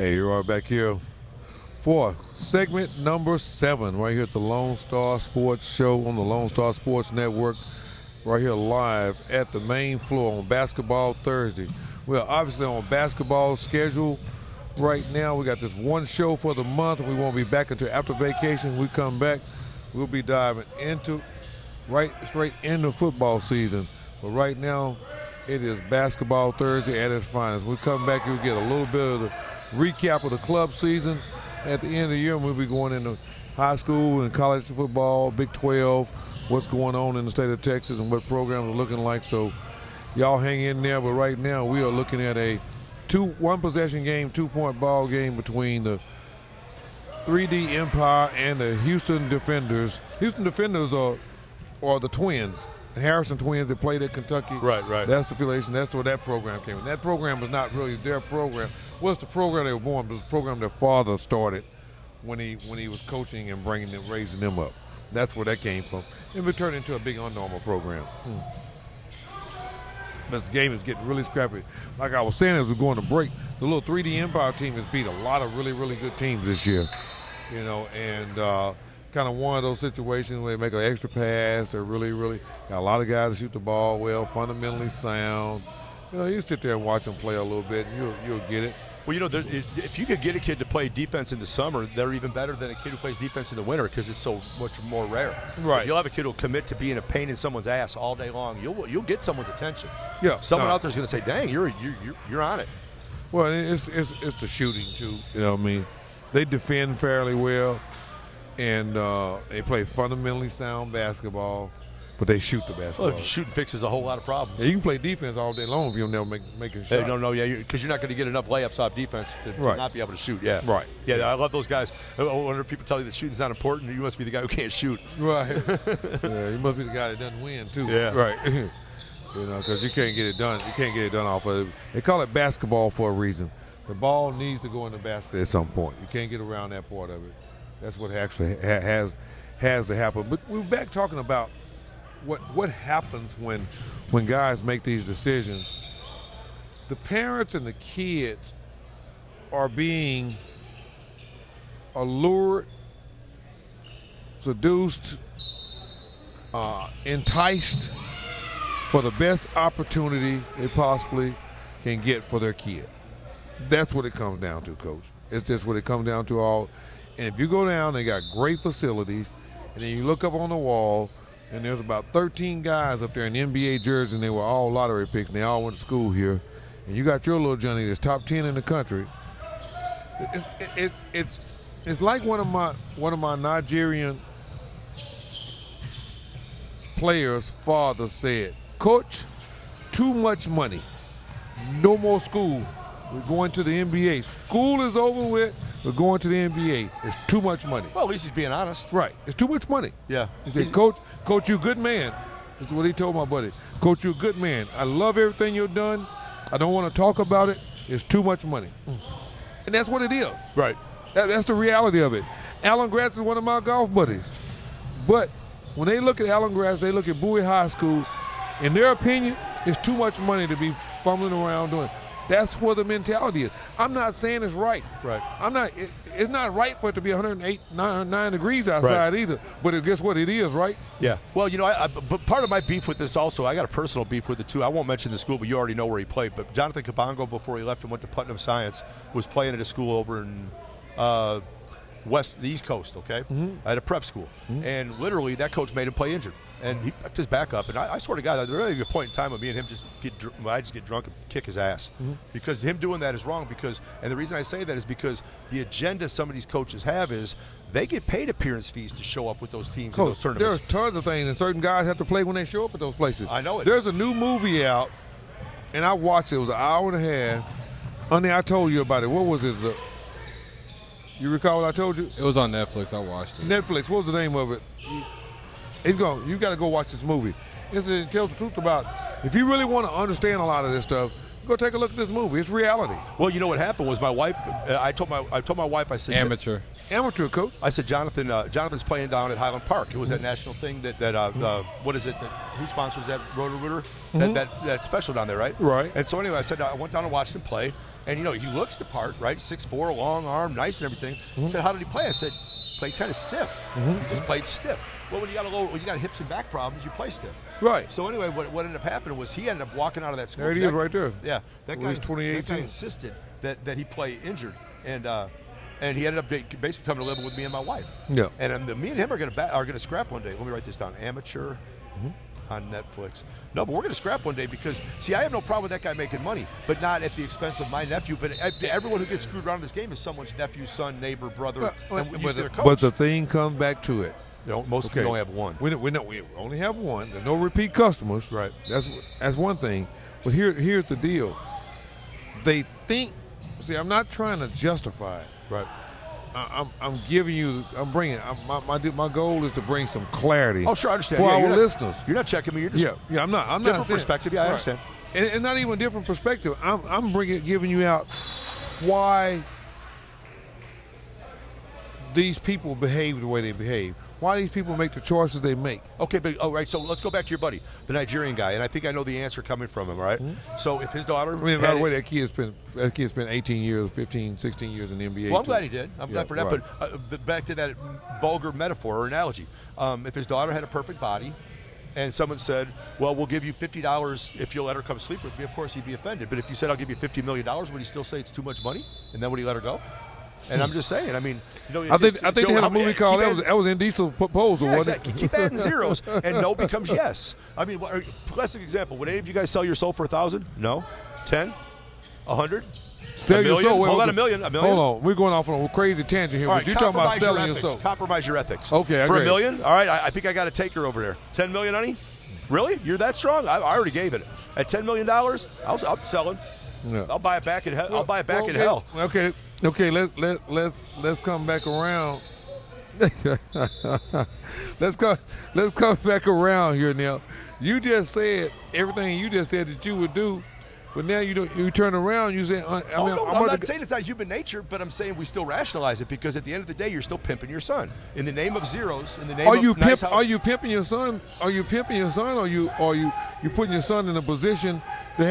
S1: Hey, you're right back here for segment number 7 right here at the Lone Star Sports Show on the Lone Star Sports Network, right here live at the main floor on Basketball Thursday. We're obviously on basketball schedule right now. We got this one show for the month. We won't be back until after vacation. We come back, we'll be diving into straight into football season. But right now, it is Basketball Thursday at its finest. We come back, you'll get a little bit of the recap of the club season at the end of the year. We'll be going into high school and college football, Big 12, what's going on in the state of Texas and what programs are looking like. So y'all hang in there. But right now we are looking at a one-possession game, 2-point ball game between the 3D Empire and the Houston Defenders. Houston Defenders are the Twins. The Harrison Twins that played at Kentucky.
S2: Right.
S1: That's the affiliation. That's where that program came in. That program was not really their program. Well, it's the program they were born, but it was the program their father started when he was coaching and raising them up. That's where that came from. And it turned into a big unnormal program. This game is getting really scrappy. Like I was saying as we're going to break, the little 3D Empire team has beat a lot of really, really good teams this year. You know, and kind of one of those situations where they make an extra pass. They're really, really got a lot of guys that shoot the ball well, fundamentally sound. You know, you sit there and watch them play a little bit, and you'll get it.
S2: Well, you know, if you could get a kid to play defense in the summer, they're even better than a kid who plays defense in the winter because it's so much more rare.
S1: Right.
S2: If you'll have a kid who'll commit to being a pain in someone's ass all day long, you'll get someone's attention.
S1: Yeah.
S2: Someone out there's going to say, "Dang, you're on it."
S1: Well, it's the shooting too. You know what I mean? They defend fairly well, and they play fundamentally sound basketball. But they shoot the basketball.
S2: Well, if shooting fixes a whole lot of problems.
S1: Yeah, you can play defense all day long if you'll never make a shot.
S2: No, because you're not going to get enough layups off defense to not be able to shoot. Yeah,
S1: right.
S2: Yeah, I love those guys. Whenever people tell you that shooting's not important, you must be the guy who can't shoot.
S1: Right. Yeah, you must be the guy that doesn't win too.
S2: Yeah.
S1: Right. You know, because you can't get it done. You can't get it done off of it. They call it basketball for a reason. The ball needs to go in the basket at some point. You can't get around that part of it. That's what actually has to happen. But we're back talking about what happens when guys make these decisions. The parents and the kids are being allured, seduced, enticed for the best opportunity they possibly can get for their kid. That's what it comes down to, Coach. It's just what it comes down to all. And if you go down, they got great facilities, and then you look up on the wall, and there's about 13 guys up there in NBA jerseys, and they were all lottery picks, and they all went to school here. And you got your little Johnny that's top 10 in the country. It's like one of my Nigerian players' father said, "Coach, too much money. No more school. We're going to the NBA. School is over with. We're going to the NBA. It's too much money."
S2: Well, at least he's being honest.
S1: Right. It's too much money.
S2: Yeah.
S1: He said, Coach, you're a good man. This is what he told my buddy. Coach, you're a good man. I love everything you've done. I don't want to talk about it. It's too much money. And that's what it is.
S2: Right.
S1: That's the reality of it. Alan Grass is one of my golf buddies. But when they look at Alan Grass, they look at Bowie High School. In their opinion, it's too much money to be fumbling around doing. That's where the mentality is. I'm not saying it's right.
S2: Right.
S1: It's not right for it to be 109 degrees outside either. But guess what? It is, right?
S2: Yeah. Well, you know, but part of my beef with this also, I got a personal beef with it too. I won't mention the school, but you already know where he played. But Jonathan Kabongo, before he left and went to Putnam Science, was playing at a school over in the East Coast, okay? At a prep school. And literally that coach made him play injured. And he picked his back up. And I swear to God, there's really a point in time of me and him I just get drunk and kick his ass. Because him doing that is wrong. And the reason I say that is because the agenda some of these coaches have is they get paid appearance fees to show up with those teams in those tournaments.
S1: There's tons of things, and certain guys have to play when they show up at those places.
S2: I know it.
S1: There's a new movie out, and I watched it. It was an hour and a half. Honey, I told you about it. What was it? You recall what I told you?
S4: It was on Netflix. I watched it.
S1: Netflix. What was the name of it? You got to go watch this movie. It tells the truth about, if you really want to understand a lot of this stuff, Go take a look at this movie. It's reality.
S2: Well, you know what happened was my wife. I told my wife. I said,
S1: Amateur coach.
S2: I said, Jonathan's playing down at Highland Park. It was that national thing what is it? Who sponsors that Roto-Rooter? That special down there, right?
S1: Right.
S2: And so anyway, I said I went down and watched him play, and he looks the part, right? 6'4", long arm, nice and everything. He said, how did he play? I said, played kind of stiff. He just played stiff. Well, when you got hips and back problems, you play stiff.
S1: Right.
S2: So anyway, what ended up happening was he ended up walking out of that school.
S1: There it is, right there.
S2: Yeah, that guy.
S1: He's 2018.
S2: That guy insisted that he play injured, and he ended up basically coming to live with me and my wife.
S1: Yeah.
S2: And me and him are gonna scrap one day. Let me write this down. Amateur on Netflix. No, but we're gonna scrap one day because see, I have no problem with that guy making money, but not at the expense of my nephew. But everyone who gets screwed around in this game is someone's nephew, son, neighbor, brother, and used to their coach.
S1: But the thing comes back to it.
S2: Most people only have one.
S1: We only have one. There's no repeat customers.
S2: Right.
S1: That's one thing. But here's the deal. They think. See, I'm not trying to justify it.
S2: Right.
S1: I'm giving you. I'm bringing. My goal is to bring some clarity.
S2: Oh, sure, I understand.
S1: For our
S2: You're
S1: listeners.
S2: You're not checking me. You're just
S1: I'm not. I'm
S2: different
S1: not saying,
S2: perspective. Yeah, I understand.
S1: And not even a different perspective. I'm giving you out why these people behave the way they behave. Why these people make the choices they make.
S2: Okay, but right. So let's go back to your buddy, the Nigerian guy, and I think I know the answer coming from him. Right. So if his daughter,
S1: by the way, that kid spent 18 years, 15, 16 years in the NBA.
S2: Well, I'm glad he did. I'm glad for that.
S1: Right.
S2: But back to that vulgar metaphor or analogy. If his daughter had a perfect body, and someone said, "Well, we'll give you $50 if you'll let her come sleep with me," of course he'd be offended. But if you said, "I'll give you $50 million," would he still say it's too much money? And then would he let her go? And I'm just saying. I mean,
S1: I think they had a movie called that was Indecent Proposal.
S2: Yeah,
S1: wasn't
S2: exactly. Keep adding zeros, and no becomes yes. I mean, classic example. Would any of you guys sell your soul for 1,000? No. 10? 100?
S1: Sell your soul.
S2: Hold on, a million.
S1: Hold on. We're going off on a crazy tangent here.
S2: All
S1: But
S2: right,
S1: you're talking about selling
S2: your
S1: your soul.
S2: Compromise your ethics.
S1: Okay,
S2: for $1 million. All right, I think I got a taker over there. 10 million, honey. Really? You're that strong? I already gave it. At $10 million, I'm selling.
S1: Yeah.
S2: I'll buy it back in hell. I'll buy it back in hell.
S1: Okay. Let's come back around. let's come back around here now. You just said everything you just said that you would do, but now you turn around. You say,
S2: I'm not saying it's not human nature, but I'm saying we still rationalize it because at the end of the day, you're still pimping your son in the name of zeros. In the name of nice house.
S1: Are you pimping your son? Are you pimping your son? Or you putting your son in a position to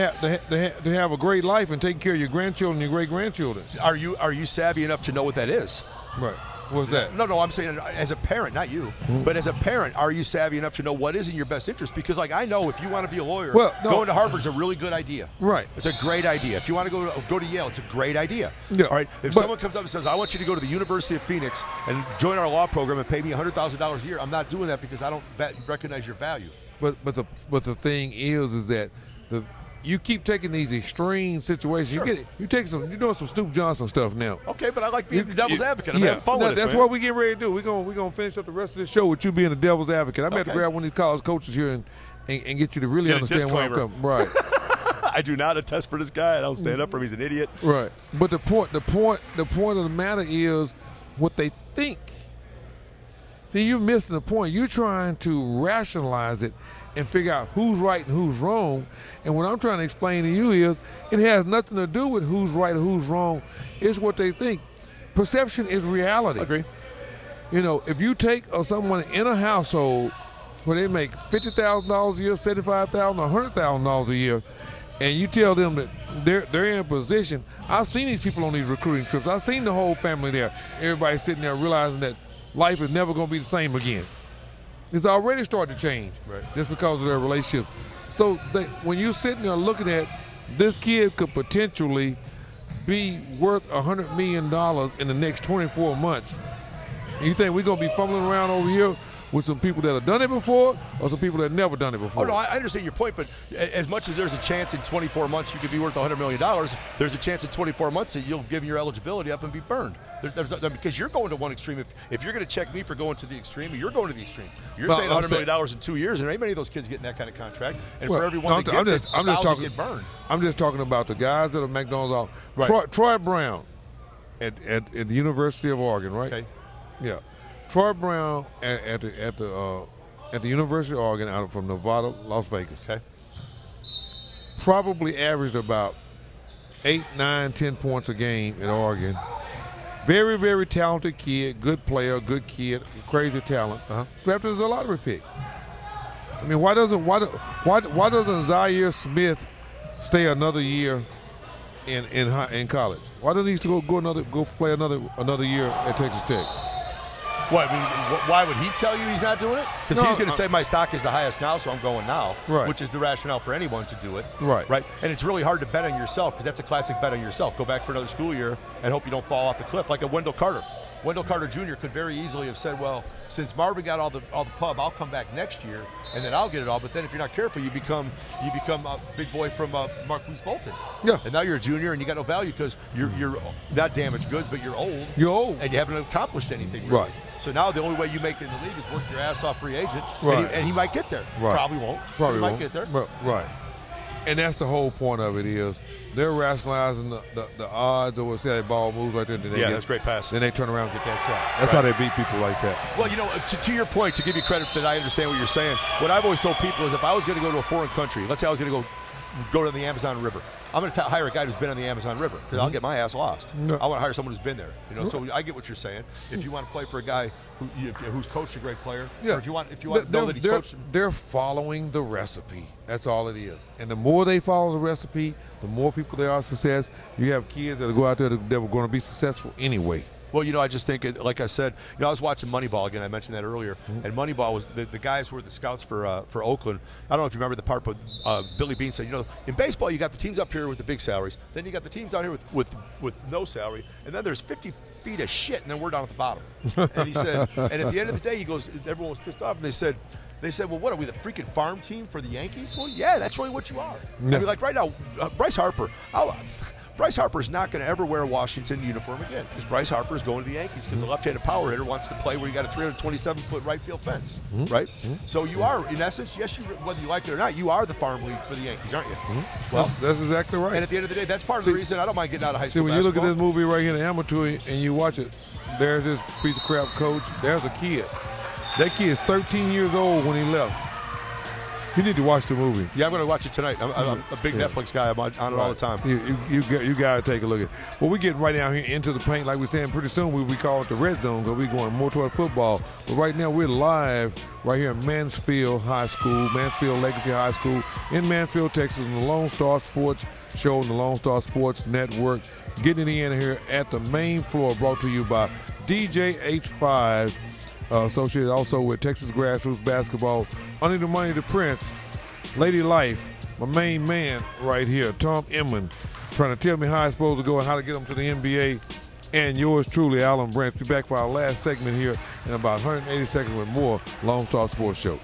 S1: have a great life and taking care of your grandchildren, your great grandchildren?
S2: Are you savvy enough to know what that is?
S1: Right. What's that?
S2: No, I'm saying as a parent, not you, but as a parent, are you savvy enough to know what is in your best interest? Because, like, I know if you want to be a lawyer, going to Harvard's a really good idea.
S1: Right.
S2: It's a great idea. If you want to go to Yale, it's a great idea.
S1: Yeah.
S2: All right. If someone comes up and says, I want you to go to the University of Phoenix and join our law program and pay me $100,000 a year, I'm not doing that because I don't recognize your value.
S1: But the thing is that you keep taking these extreme situations.
S2: Sure.
S1: You're doing some Snoop Johnson stuff now.
S2: Okay, but I like being the devil's advocate. I'm having fun with this,
S1: that's what we get ready to do. We're gonna finish up the rest of the show with you being the devil's advocate. I'm going to grab one of these college coaches here and get you to really understand where I'm coming. Right.
S2: I do not attest for this guy. I don't stand up for him. He's an idiot.
S1: Right. But the point of the matter is what they think. See, you're missing the point. You're trying to rationalize it and figure out who's right and who's wrong. And what I'm trying to explain to you is it has nothing to do with who's right or who's wrong. It's what they think. Perception is reality.
S2: Agree.
S1: You know, if you take someone in a household where they make $50,000 a year, $75,000, $100,000 a year, and you tell them that they're in a position. I've seen these people on these recruiting trips. I've seen the whole family there. Everybody sitting there realizing that life is never going to be the same again. It's already started to change just because of their relationship. So when you're sitting there looking at this kid could potentially be worth $100 million in the next 24 months, and you think we're going to be fumbling around over here with some people that have done it before or some people that have never done it before?
S2: Oh, no, I understand your point, but as much as there's a chance in 24 months you could be worth $100 million, there's a chance in 24 months that you'll give your eligibility up and be burned. Because you're going to one extreme. If you're going to check me for going to the extreme, you're going to the extreme. You're saying $100 million in 2 years, and there ain't many of those kids getting that kind of contract. And for everyone that gets it, 1,000 get burned.
S1: I'm just talking about the guys that are McDonald's. Troy Brown at the University of Oregon, right?
S2: Okay.
S1: Yeah. Troy Brown at the University of Oregon, out from Nevada, Las Vegas.
S2: Okay.
S1: probably averaged about 8, 9, 10 points a game at Oregon. Very, very talented kid, good player, good kid, crazy talent. Drafted as a lottery pick. I mean, why doesn't Zaire Smith stay another year in college? Why doesn't he still go play another year at Texas Tech?
S2: What, I mean, why would he tell you he's not doing it? Because he's going to say my stock is the highest now, so I'm going now.
S1: Right.
S2: Which is the rationale for anyone to do it.
S1: Right.
S2: Right. And it's really hard to bet on yourself because that's a classic bet on yourself. Go back for another school year and hope you don't fall off the cliff like a Wendell Carter. Wendell Carter Jr. could very easily have said, well, since Marvin got all the pub, I'll come back next year and then I'll get it all. But then if you're not careful, you become a big boy from Marquise Bolton.
S1: Yeah.
S2: And now you're a junior and you got no value because you're not damaged goods, but you're old.
S1: You're old.
S2: And you haven't accomplished anything. Really.
S1: Right.
S2: So now the only way you make it in the league is work your ass off free agent.
S1: Right.
S2: And he might get there.
S1: Right.
S2: Probably won't.
S1: Probably
S2: he
S1: won't.
S2: might get there.
S1: Right. And that's the whole point of it is they're rationalizing the odds or say that ball moves right there. Then
S2: that's a great pass.
S1: Then they turn around and get that shot. That's how they beat people like that.
S2: Well, to your point, to give you credit that I understand what you're saying, what I've always told people is if I was going to go to a foreign country, let's say I was going to go to the Amazon River, I'm going to hire a guy who's been on the Amazon River because I'll get my ass lost.
S1: No.
S2: I want to hire someone who's been there. So I get what you're saying. If you want to play for a guy who's coached a great player, or if you want to know that he's coached,
S1: they're following the recipe. That's all it is. And the more they follow the recipe, the more people there are success. You have kids that go out there that were going to be successful anyway.
S2: Well, I just think, like I said, I was watching Moneyball again. I mentioned that earlier. And Moneyball was the guys who were the scouts for Oakland. I don't know if you remember the part, but Billy Beane said, in baseball, you got the teams up here with the big salaries. Then you got the teams down here with no salary. And then there's 50 feet of shit, and then we're down at the bottom. And he said, and at the end of the day, he goes, everyone was pissed off, and they said, well, what are we, the freaking farm team for the Yankees? Well, yeah, that's really what you are.
S1: Yeah.
S2: I mean, like right now, Bryce Harper's not going to ever wear a Washington uniform again because Bryce Harper's going to the Yankees because the left-handed power hitter wants to play where you got a 327-foot right field fence, right? So you are, in essence, whether you like it or not, you are the farm league for the Yankees, aren't you?
S1: Well, that's exactly right.
S2: And at the end of the day, that's part of the reason I don't mind getting out of high school
S1: when
S2: basketball.
S1: you look at this movie right here, The Amateur, and you watch it, there's this piece of crap coach. There's a kid. That kid is 13 years old when he left. You need to watch the movie.
S2: Yeah, I'm going to watch it tonight. I'm a big Netflix guy. I'm on it all the time.
S1: You got to take a look at it. Well, we're getting right down here into the paint. Like we're saying, pretty soon we call it the red zone because we're going more toward football. But right now we're live right here in Mansfield High School, Mansfield Legacy High School in Mansfield, Texas, on the Lonestar Sports Show on the Lonestar Sports Network. Getting it in here at the main floor, brought to you by DJ H5, associated also with Texas Grassroots Basketball. Under the Money, the Prince, Lady Life, my main man right here, Tom Inman, trying to tell me how I'm supposed to go and how to get them to the NBA. And yours truly, Alan Branch. Be back for our last segment here in about 180 seconds with more Lone Star Sports Show.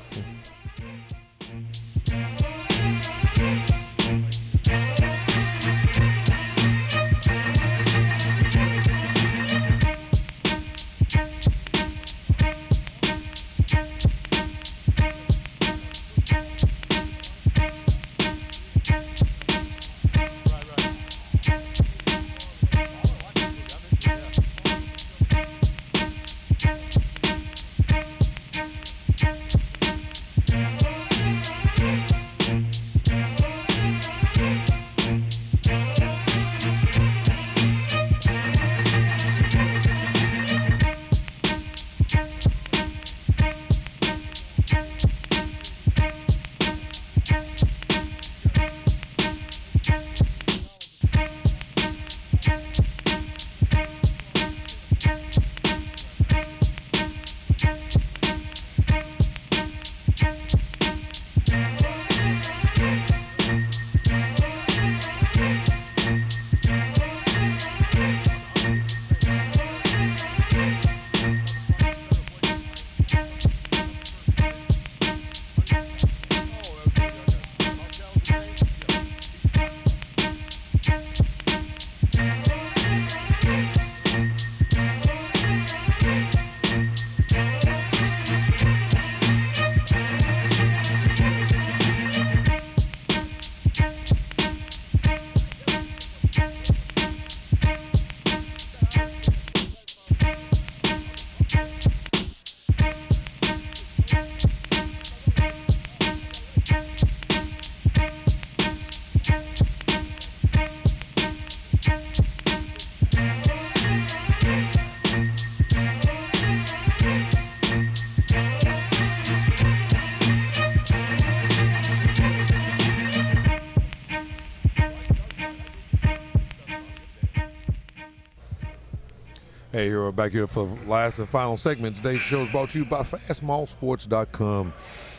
S1: Hey, we're back here for the last and final segment. Today's show is brought to you by FastMallSports.com.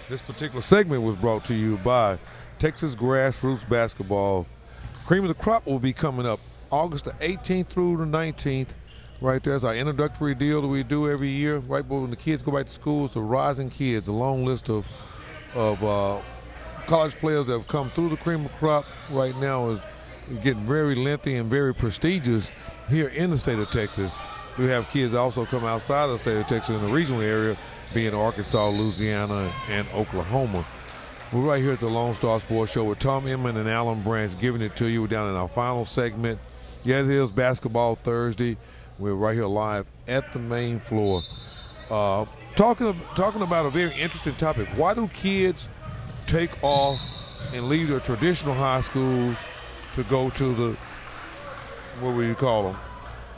S1: This particular segment was brought to you by Texas Grassroots Basketball. Cream of the Crop will be coming up August the 18th through the 19th. Right there's our introductory deal that we do every year. Right when the kids go back to school, it's the Rising Kids, a long list of college players that have come through the Cream of the Crop. Right now is getting very lengthy and very prestigious here in the state of Texas. We have kids that also come outside of the state of Texas in the regional area, being Arkansas, Louisiana, and Oklahoma. We're right here at the Lonestar Sports Show with Tom Inman and Alan Branch giving it to you. We're down in our final segment. Yeah, it is Basketball Thursday. We're right here live at the main floor. Talking about a very interesting topic. Why do kids take off and leave their traditional high schools to go to the, what would you call them?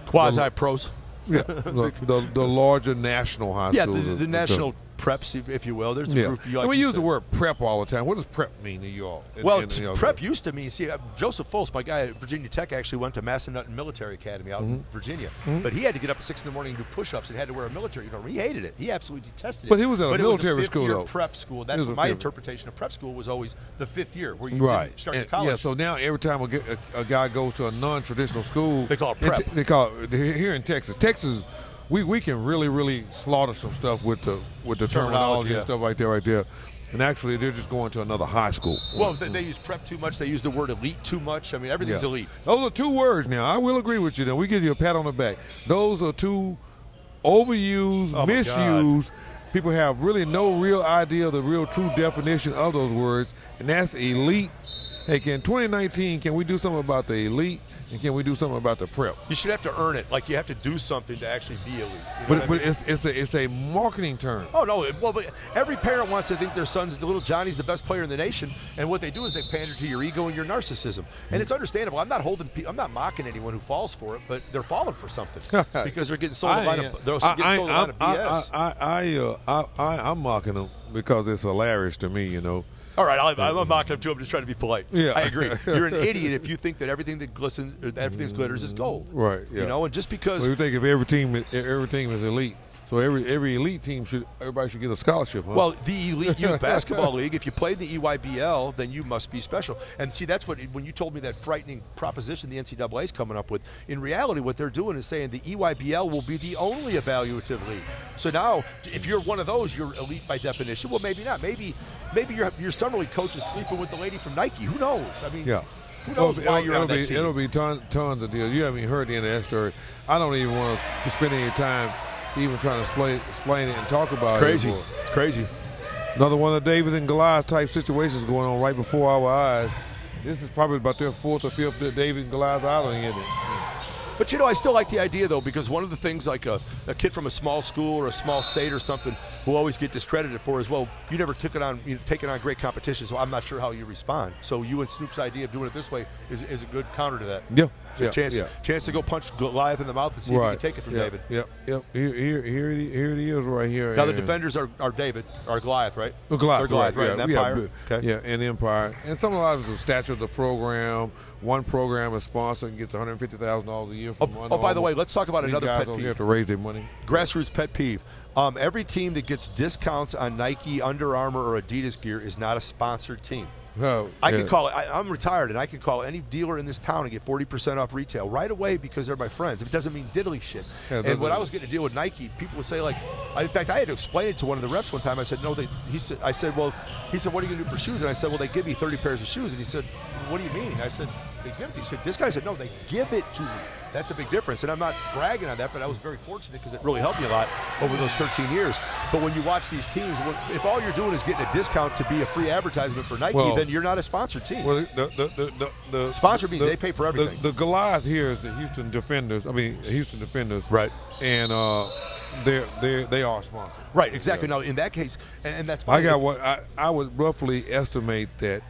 S2: Quasi-pros.
S1: Yeah, the larger national high schools.
S2: Yeah, the national preps, if you will. There's a group.
S1: And we use the word prep all the time. What does prep mean to you all?
S2: Prep used to mean, Joseph Fultz, my guy at Virginia Tech, actually went to Massanutten Military Academy out in Virginia. But he had to get up at 6 in the morning and do push-ups and had to wear a military uniform. He hated it. He absolutely detested it.
S1: But he was at a military school, though.
S2: Prep school. That's what my interpretation of prep school was always the 5th year, where you didn't start your college.
S1: Yeah, so now every time a guy goes to a non-traditional school,
S2: they call it prep.
S1: They call it, here in Texas. We can really slaughter some stuff with the terminology and stuff like that right there. And actually, they're just going to another high school.
S2: Well, they use prep too much. They use the word elite too much. I mean, everything's elite.
S1: Those are 2 words now. I will agree with you. Now, we give you a pat on the back. Those are 2 overused, misused. People have really no real idea of the real true definition of those words, and that's elite. Hey, in 2019, can we do something about the elite? And can we do something about the prep?
S2: You should have to earn it. Like, you have to do something to actually be elite.
S1: But it's a marketing term.
S2: Oh, no. Well, but every parent wants to think their son's, the little Johnny's the best player in the nation. And what they do is they pander to your ego and your narcissism. And it's understandable. I'm not mocking anyone who falls for it, but they're falling for something because they're getting sold a line of BS.
S1: I'm mocking them because it's hilarious to me, you know.
S2: All right, I'm mocking him too. I'm just trying to be polite.
S1: Yeah.
S2: I agree. You're an idiot if you think that everything that glistens, or everything glitters is gold.
S1: Right. Yeah.
S2: You know, and just because
S1: you think if every team is elite, so every elite team everybody should get a scholarship. Huh?
S2: Well, the Elite Youth Basketball League, if you play the EYBL, then you must be special. And see, that's when you told me that frightening proposition the NCAA is coming up with. In reality, what they're doing is saying the EYBL will be the only evaluative league. So now, if you're one of those, you're elite by definition. Well, maybe not. Maybe your summer league coach is sleeping with the lady from Nike. Who knows? I mean, who knows why you're on that team?
S1: It'll be tons of deals. You haven't even heard the end of that story. I don't even want to spend any time even trying to explain it and talk about it.
S2: It's crazy. It's crazy.
S1: Another one of David and Goliath type situations going on right before our eyes. This is probably about their 4th or 5th David and Goliath Island, isn't it?
S2: But, you know, I still like the idea, though, because one of the things like a kid from a small school or a small state or something will always get discredited for is, well, you never taken on great competition, so I'm not sure how you respond. So you and Snoop's idea of doing it this way is a good counter to that.
S1: Yeah.
S2: Chance to go punch Goliath in the mouth and see if you can take it from David.
S1: Yep. Here it is right here.
S2: Now the defenders are Goliath, right?
S1: Goliath,
S2: right? And Empire.
S1: And Empire. And some of the stature of the program. One program is sponsored and gets $150,000 a year from one.
S2: Oh, by the way, let's talk about another pet peeve.
S1: Have to raise their money.
S2: Grassroots pet peeve. Every team that gets discounts on Nike, Under Armour, or Adidas gear is not a sponsored team. I can call it. I'm retired, and I can call any dealer in this town and get 40% off retail right away because they're my friends. It doesn't mean diddly shit. And when I was getting a deal with Nike, people would say, like, in fact, I had to explain it to one of the reps one time. I said, no, he said, what are you going to do for shoes? And I said, well, they give me 30 pairs of shoes. And he said, what do you mean? I said, they give it to you. He said, this guy said, no, they give it to me. That's a big difference. And I'm not bragging on that, but I was very fortunate because it really helped me a lot over those 13 years. But when you watch these teams, if all you're doing is getting a discount to be a free advertisement for Nike, then you're not a sponsored team.
S1: Well, the
S2: sponsor means they pay for everything.
S1: The Goliath here is the Houston Defenders. Right. And they are sponsored.
S2: Right, exactly. Yeah. Now, in that case, and that's fine.
S1: I would roughly estimate that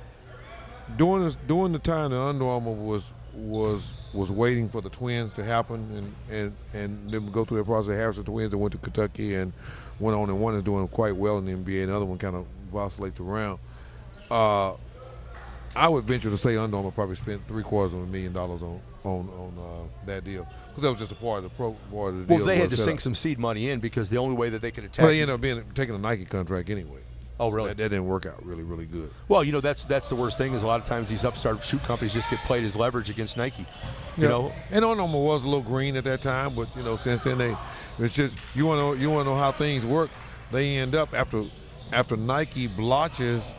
S1: during the time that Under Armour was waiting for the twins to happen and then go through that process. Harrison twins that went to Kentucky and went on, and one is doing quite well in the NBA, and the other one kind of vacillates around. I would venture to say Under Armour probably spent $750,000 on that deal because that was just a part of the deal.
S2: Well, they had to sink some seed money in because the only way that they could attack.
S1: Well, they ended up taking a Nike contract anyway.
S2: Oh, really?
S1: That didn't work out really good.
S2: Well, that's the worst thing is a lot of times these upstart shoe companies just get played as leverage against Nike. You know,
S1: and Under Armour was a little green at that time, but since then it's just you want to know how things work. They end up after Nike blotches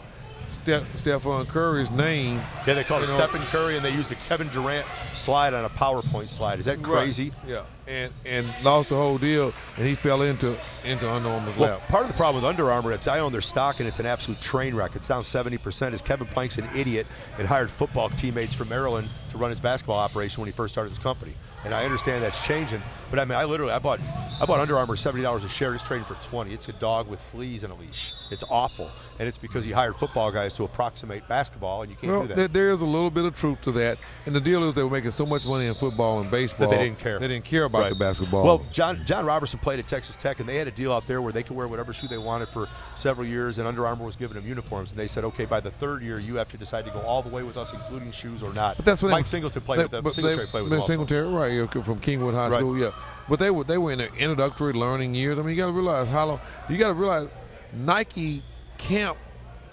S1: Stephen Curry's name.
S2: Yeah, they called it Stephen Curry, and they used the Kevin Durant slide on a PowerPoint slide. Is that crazy?
S1: Right. Yeah, and lost the whole deal, and he fell into Under Armour's lap.
S2: Part of the problem with Under Armour, I own their stock, and it's an absolute train wreck. It's down 70%. Is Kevin Plank's an idiot and hired football teammates from Maryland to run his basketball operation when he first started his company. And I understand that's changing, but I mean, I bought Under Armour $70 a share. It's trading for $20. It's a dog with fleas and a leash. It's awful, and it's because he hired football guys to approximate basketball, and you can't do that.
S1: There is a little bit of truth to that, and the deal is they were making so much money in football and baseball
S2: that they didn't care.
S1: They didn't care about the basketball.
S2: Well, John Robertson played at Texas Tech, and they had a deal out there where they could wear whatever shoe they wanted for several years, and Under Armour was giving them uniforms, and they said, okay, by the third year, you have to decide to go all the way with us, including shoes or not.
S1: But that's what
S2: Mike Singletary played with them. Singletary played with them also.
S1: Singletary, right, from Kingwood High School, yeah. But they were in their introductory learning years. I mean, you got to realize Nike camp.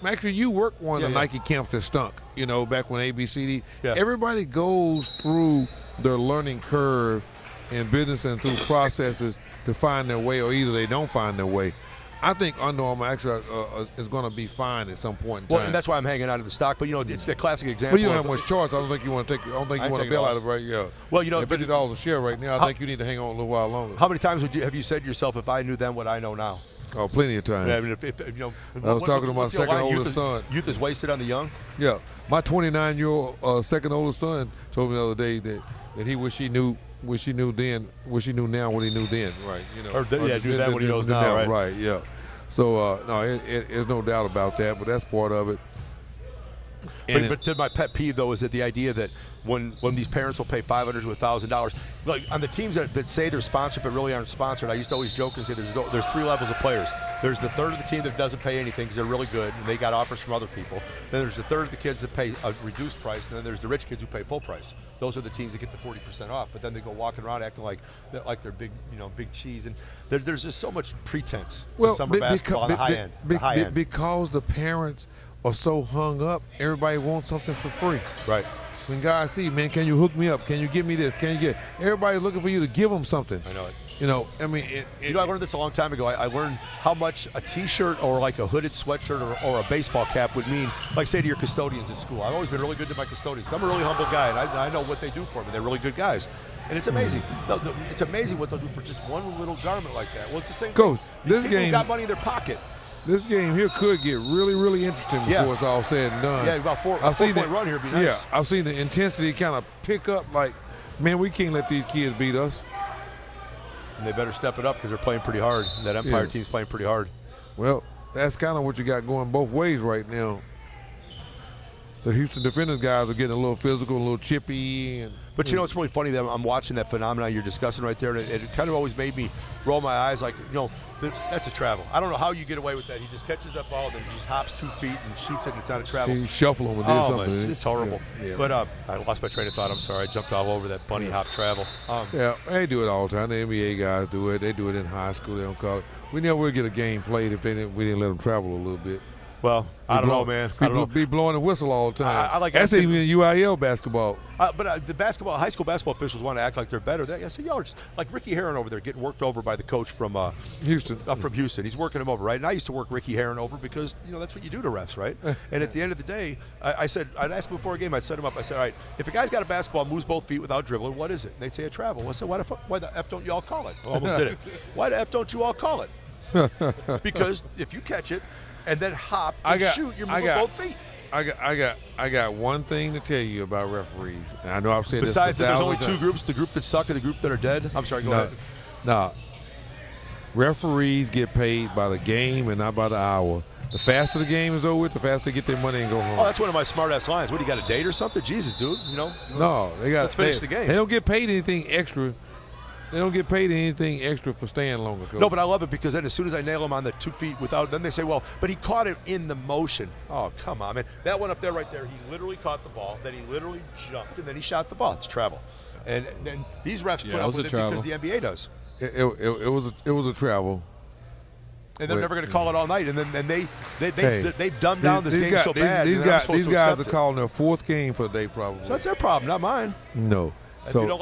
S1: Actually, you worked one of the Nike camps that stunk. Back when ABCD. Yeah. Everybody goes through their learning curve in business and through processes to find their way, or either they don't find their way. I think Under Armour actually is going to be fine at some point in time.
S2: Well, and that's why I'm hanging out of the stock. But it's the classic example.
S1: Well, you don't have much choice. I don't think you want to take. I don't think you want to bail out of it right. Yeah.
S2: Well,
S1: at $50 a share right now, I think you need to hang on a little while longer.
S2: How many times have you said to yourself, "If I knew then what I know now"?
S1: Oh, plenty of times.
S2: Yeah, I mean,
S1: I was talking to my second oldest son.
S2: Youth is wasted on the young.
S1: Yeah, my 29-year-old second oldest son told me the other day that he wish he knew now what he knew then. Right.
S2: Do that what he knows now. Right.
S1: Right. Yeah. So no, there's no doubt about that, but that's part of it.
S2: But my pet peeve though is that the idea that when these parents will pay $500 to $1,000, like on the teams that say they're sponsored but really aren't sponsored, I used to always joke and say there's three levels of players. There's the third of the team that doesn't pay anything because they're really good and they got offers from other people. Then there's the third of the kids that pay a reduced price, and then there's the rich kids who pay full price. Those are the teams that get the 40% off. But then they go walking around acting like they're big, big cheese, and there's just so much pretense with summer basketball on the high end.
S1: Because the parents are so hung up, everybody wants something for free.
S2: Right.
S1: When guys see, man, can you hook me up? Can you give me this? Can you get? Everybody's looking for you to give them something.
S2: I know it.
S1: I mean,
S2: I learned this a long time ago. I learned how much a T-shirt or like a hooded sweatshirt or a baseball cap would mean. Like, say to your custodians at school. I've always been really good to my custodians. I'm a really humble guy, and I know what they do for me. They're really good guys. And it's amazing. It's amazing what they'll do for just one little garment like that. Well, it's the same
S1: Coach,
S2: thing. These people who got money in their pocket.
S1: This game here could get really, really interesting before it's all said and done.
S2: Yeah, about four-point run here would be nice.
S1: Yeah, I've seen the intensity kind of pick up. Like, man, we can't let these kids beat us.
S2: And they better step it up because they're playing pretty hard. That Empire team's playing pretty hard.
S1: Well, that's kind of what you got going both ways right now. The Houston Defenders guys are getting a little physical, a little chippy.
S2: But it's really funny that I'm watching that phenomenon you're discussing right there, and it kind of always made me roll my eyes like, that's a travel. I don't know how you get away with that. He just catches that ball, then just hops 2 feet and shoots it, and it's not a travel.
S1: He shuffle him and do something.
S2: It's horrible. Yeah. But I lost my train of thought. I'm sorry. I jumped all over that bunny hop travel.
S1: They do it all the time. The NBA guys do it. They do it in high school. They don't call it. We never would get a game played if we didn't let them travel a little bit.
S2: Well, I don't know, man.
S1: Be blowing the whistle all the time.
S2: I like
S1: that's even in UIL basketball.
S2: But the high school basketball officials want to act like they're better. I say, y'all are just like Ricky Herron over there getting worked over by the coach from
S1: Houston.
S2: From Houston, he's working him over, right? And I used to work Ricky Herron over because that's what you do to refs, right? And at the end of the day, I'd ask him before a game. I'd set him up. I said, all right, if a guy's got a basketball, moves both feet without dribbling, what is it? And they'd say a travel. I said, why the F don't you all call it? I almost did it. Why the F don't you all call it? Because if you catch it and then hop and shoot, you're moving both feet.
S1: I got one thing to tell you about referees, and I know I've said
S2: besides
S1: this.
S2: Besides, there's only two groups: the group that suck and the group that are dead. I'm sorry. Go ahead.
S1: No, referees get paid by the game and not by the hour. The faster the game is over with, the faster they get their money and go home.
S2: Oh, that's one of my smart-ass lines. What, do you got a date or something? Jesus, dude.
S1: No, they got.
S2: Let's finish the game.
S1: They don't get paid anything extra They don't get paid anything extra for staying longer. Coach.
S2: No, but I love it because then as soon as I nail him on the 2 feet without, then they say, well, but he caught it in the motion. Oh, come on, man. That one up there right there, he literally caught the ball, then he literally jumped, and then he shot the ball. It's travel. And then these refs put up with it because the NBA does.
S1: It was a travel.
S2: And they're never going to call it all night. And then they've dumbed down this game so bad.
S1: These guys are calling their 4th game for the day probably.
S2: So that's their problem, not mine.
S1: No.
S2: If
S1: So
S2: you don't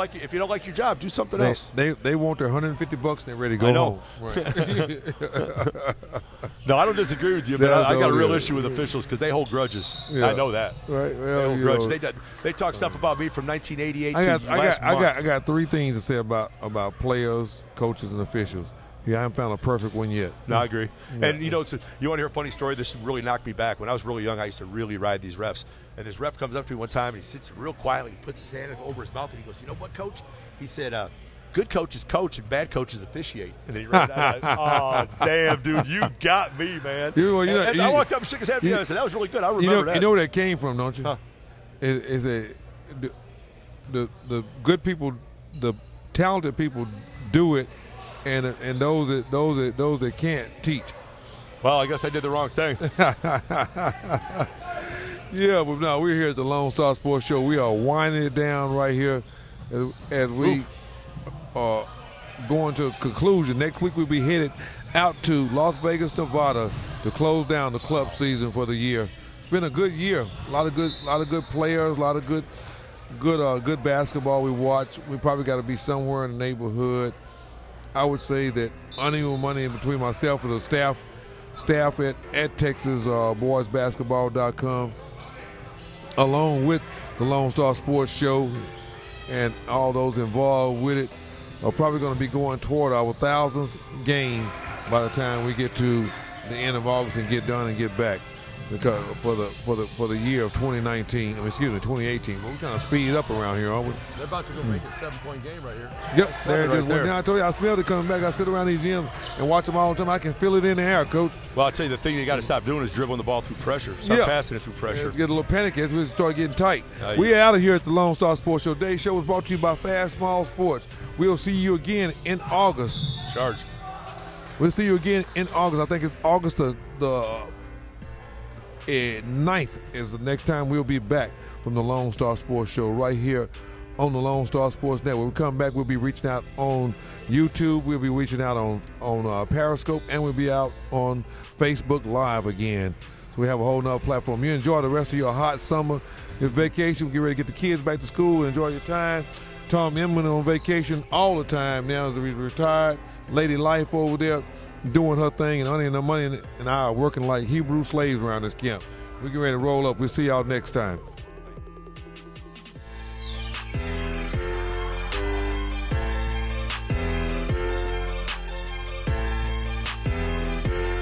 S2: like your job, do something else.
S1: They want their $150 and they're ready to go home.
S2: Right. No, I don't disagree with you, but I got a real issue with officials because they hold grudges. Yeah. I know that.
S1: Right. Well,
S2: they hold grudges. They talk stuff about me from 1988 to last month.
S1: I got 3 things to say about players, coaches, and officials. Yeah, I haven't found a perfect one yet.
S2: No, I agree. Yeah. And, you want to hear a funny story? This really knocked me back. When I was really young, I used to really ride these refs. And this ref comes up to me one time, and he sits real quietly. He puts his hand over his mouth, and he goes, you know what, coach? He said, good coaches coach and bad coaches officiate. And then he ran out. Oh, damn, dude, you got me, man. I walked up and shook his hand. I said, that was really good. I remember that.
S1: You know where that came from, don't you?
S2: Huh.
S1: The good people, the talented people do it, and those that can't teach.
S2: Well, I guess I did the wrong thing.
S1: Yeah, but no, we're here at the Lone Star Sports Show. We are winding it down right here as we are going to a conclusion. Next week we'll be headed out to Las Vegas, Nevada to close down the club season for the year. It's been a good year. A lot of good players, a lot of good basketball we watch. We probably got to be somewhere in the neighborhood. I would say that unequal money between myself and the staff at TexasBoysBasketball.com, along with the Lone Star Sports Show and all those involved with it, are probably going to be going toward our 1,000th game by the time we get to the end of August and get done and get back. Because for the year of 2018. But we're trying to speed it up around here, aren't we?
S2: They're about to go make a 7-point game right here.
S1: Yep, there it is. Now I told you I smelled it coming back. I sit around these gyms and watch them all the time. I can feel it in the air, Coach.
S2: Well, I'll tell you the thing you got to stop doing is dribbling the ball through pressure. Stop passing it through pressure.
S1: Get a little panicky as we start getting tight. We're out of here at the Lone Star Sports Show. Today's show was brought to you by Fast Small Sports. We'll see you again in August.
S2: Charge.
S1: We'll see you again in August. I think it's August the 9th is the next time we'll be back from the Lone Star Sports Show right here on the Lone Star Sports Network. When we come back, we'll be reaching out on YouTube. We'll be reaching out on Periscope, and we'll be out on Facebook Live again. So we have a whole nother platform. You enjoy the rest of your hot summer, your vacation. Get ready to get the kids back to school. Enjoy your time. Tom Inman on vacation all the time now as he's retired. Lady Life over there doing her thing, and earning her money, and I are working like Hebrew slaves around this camp. We get ready to roll up. We'll see y'all next time.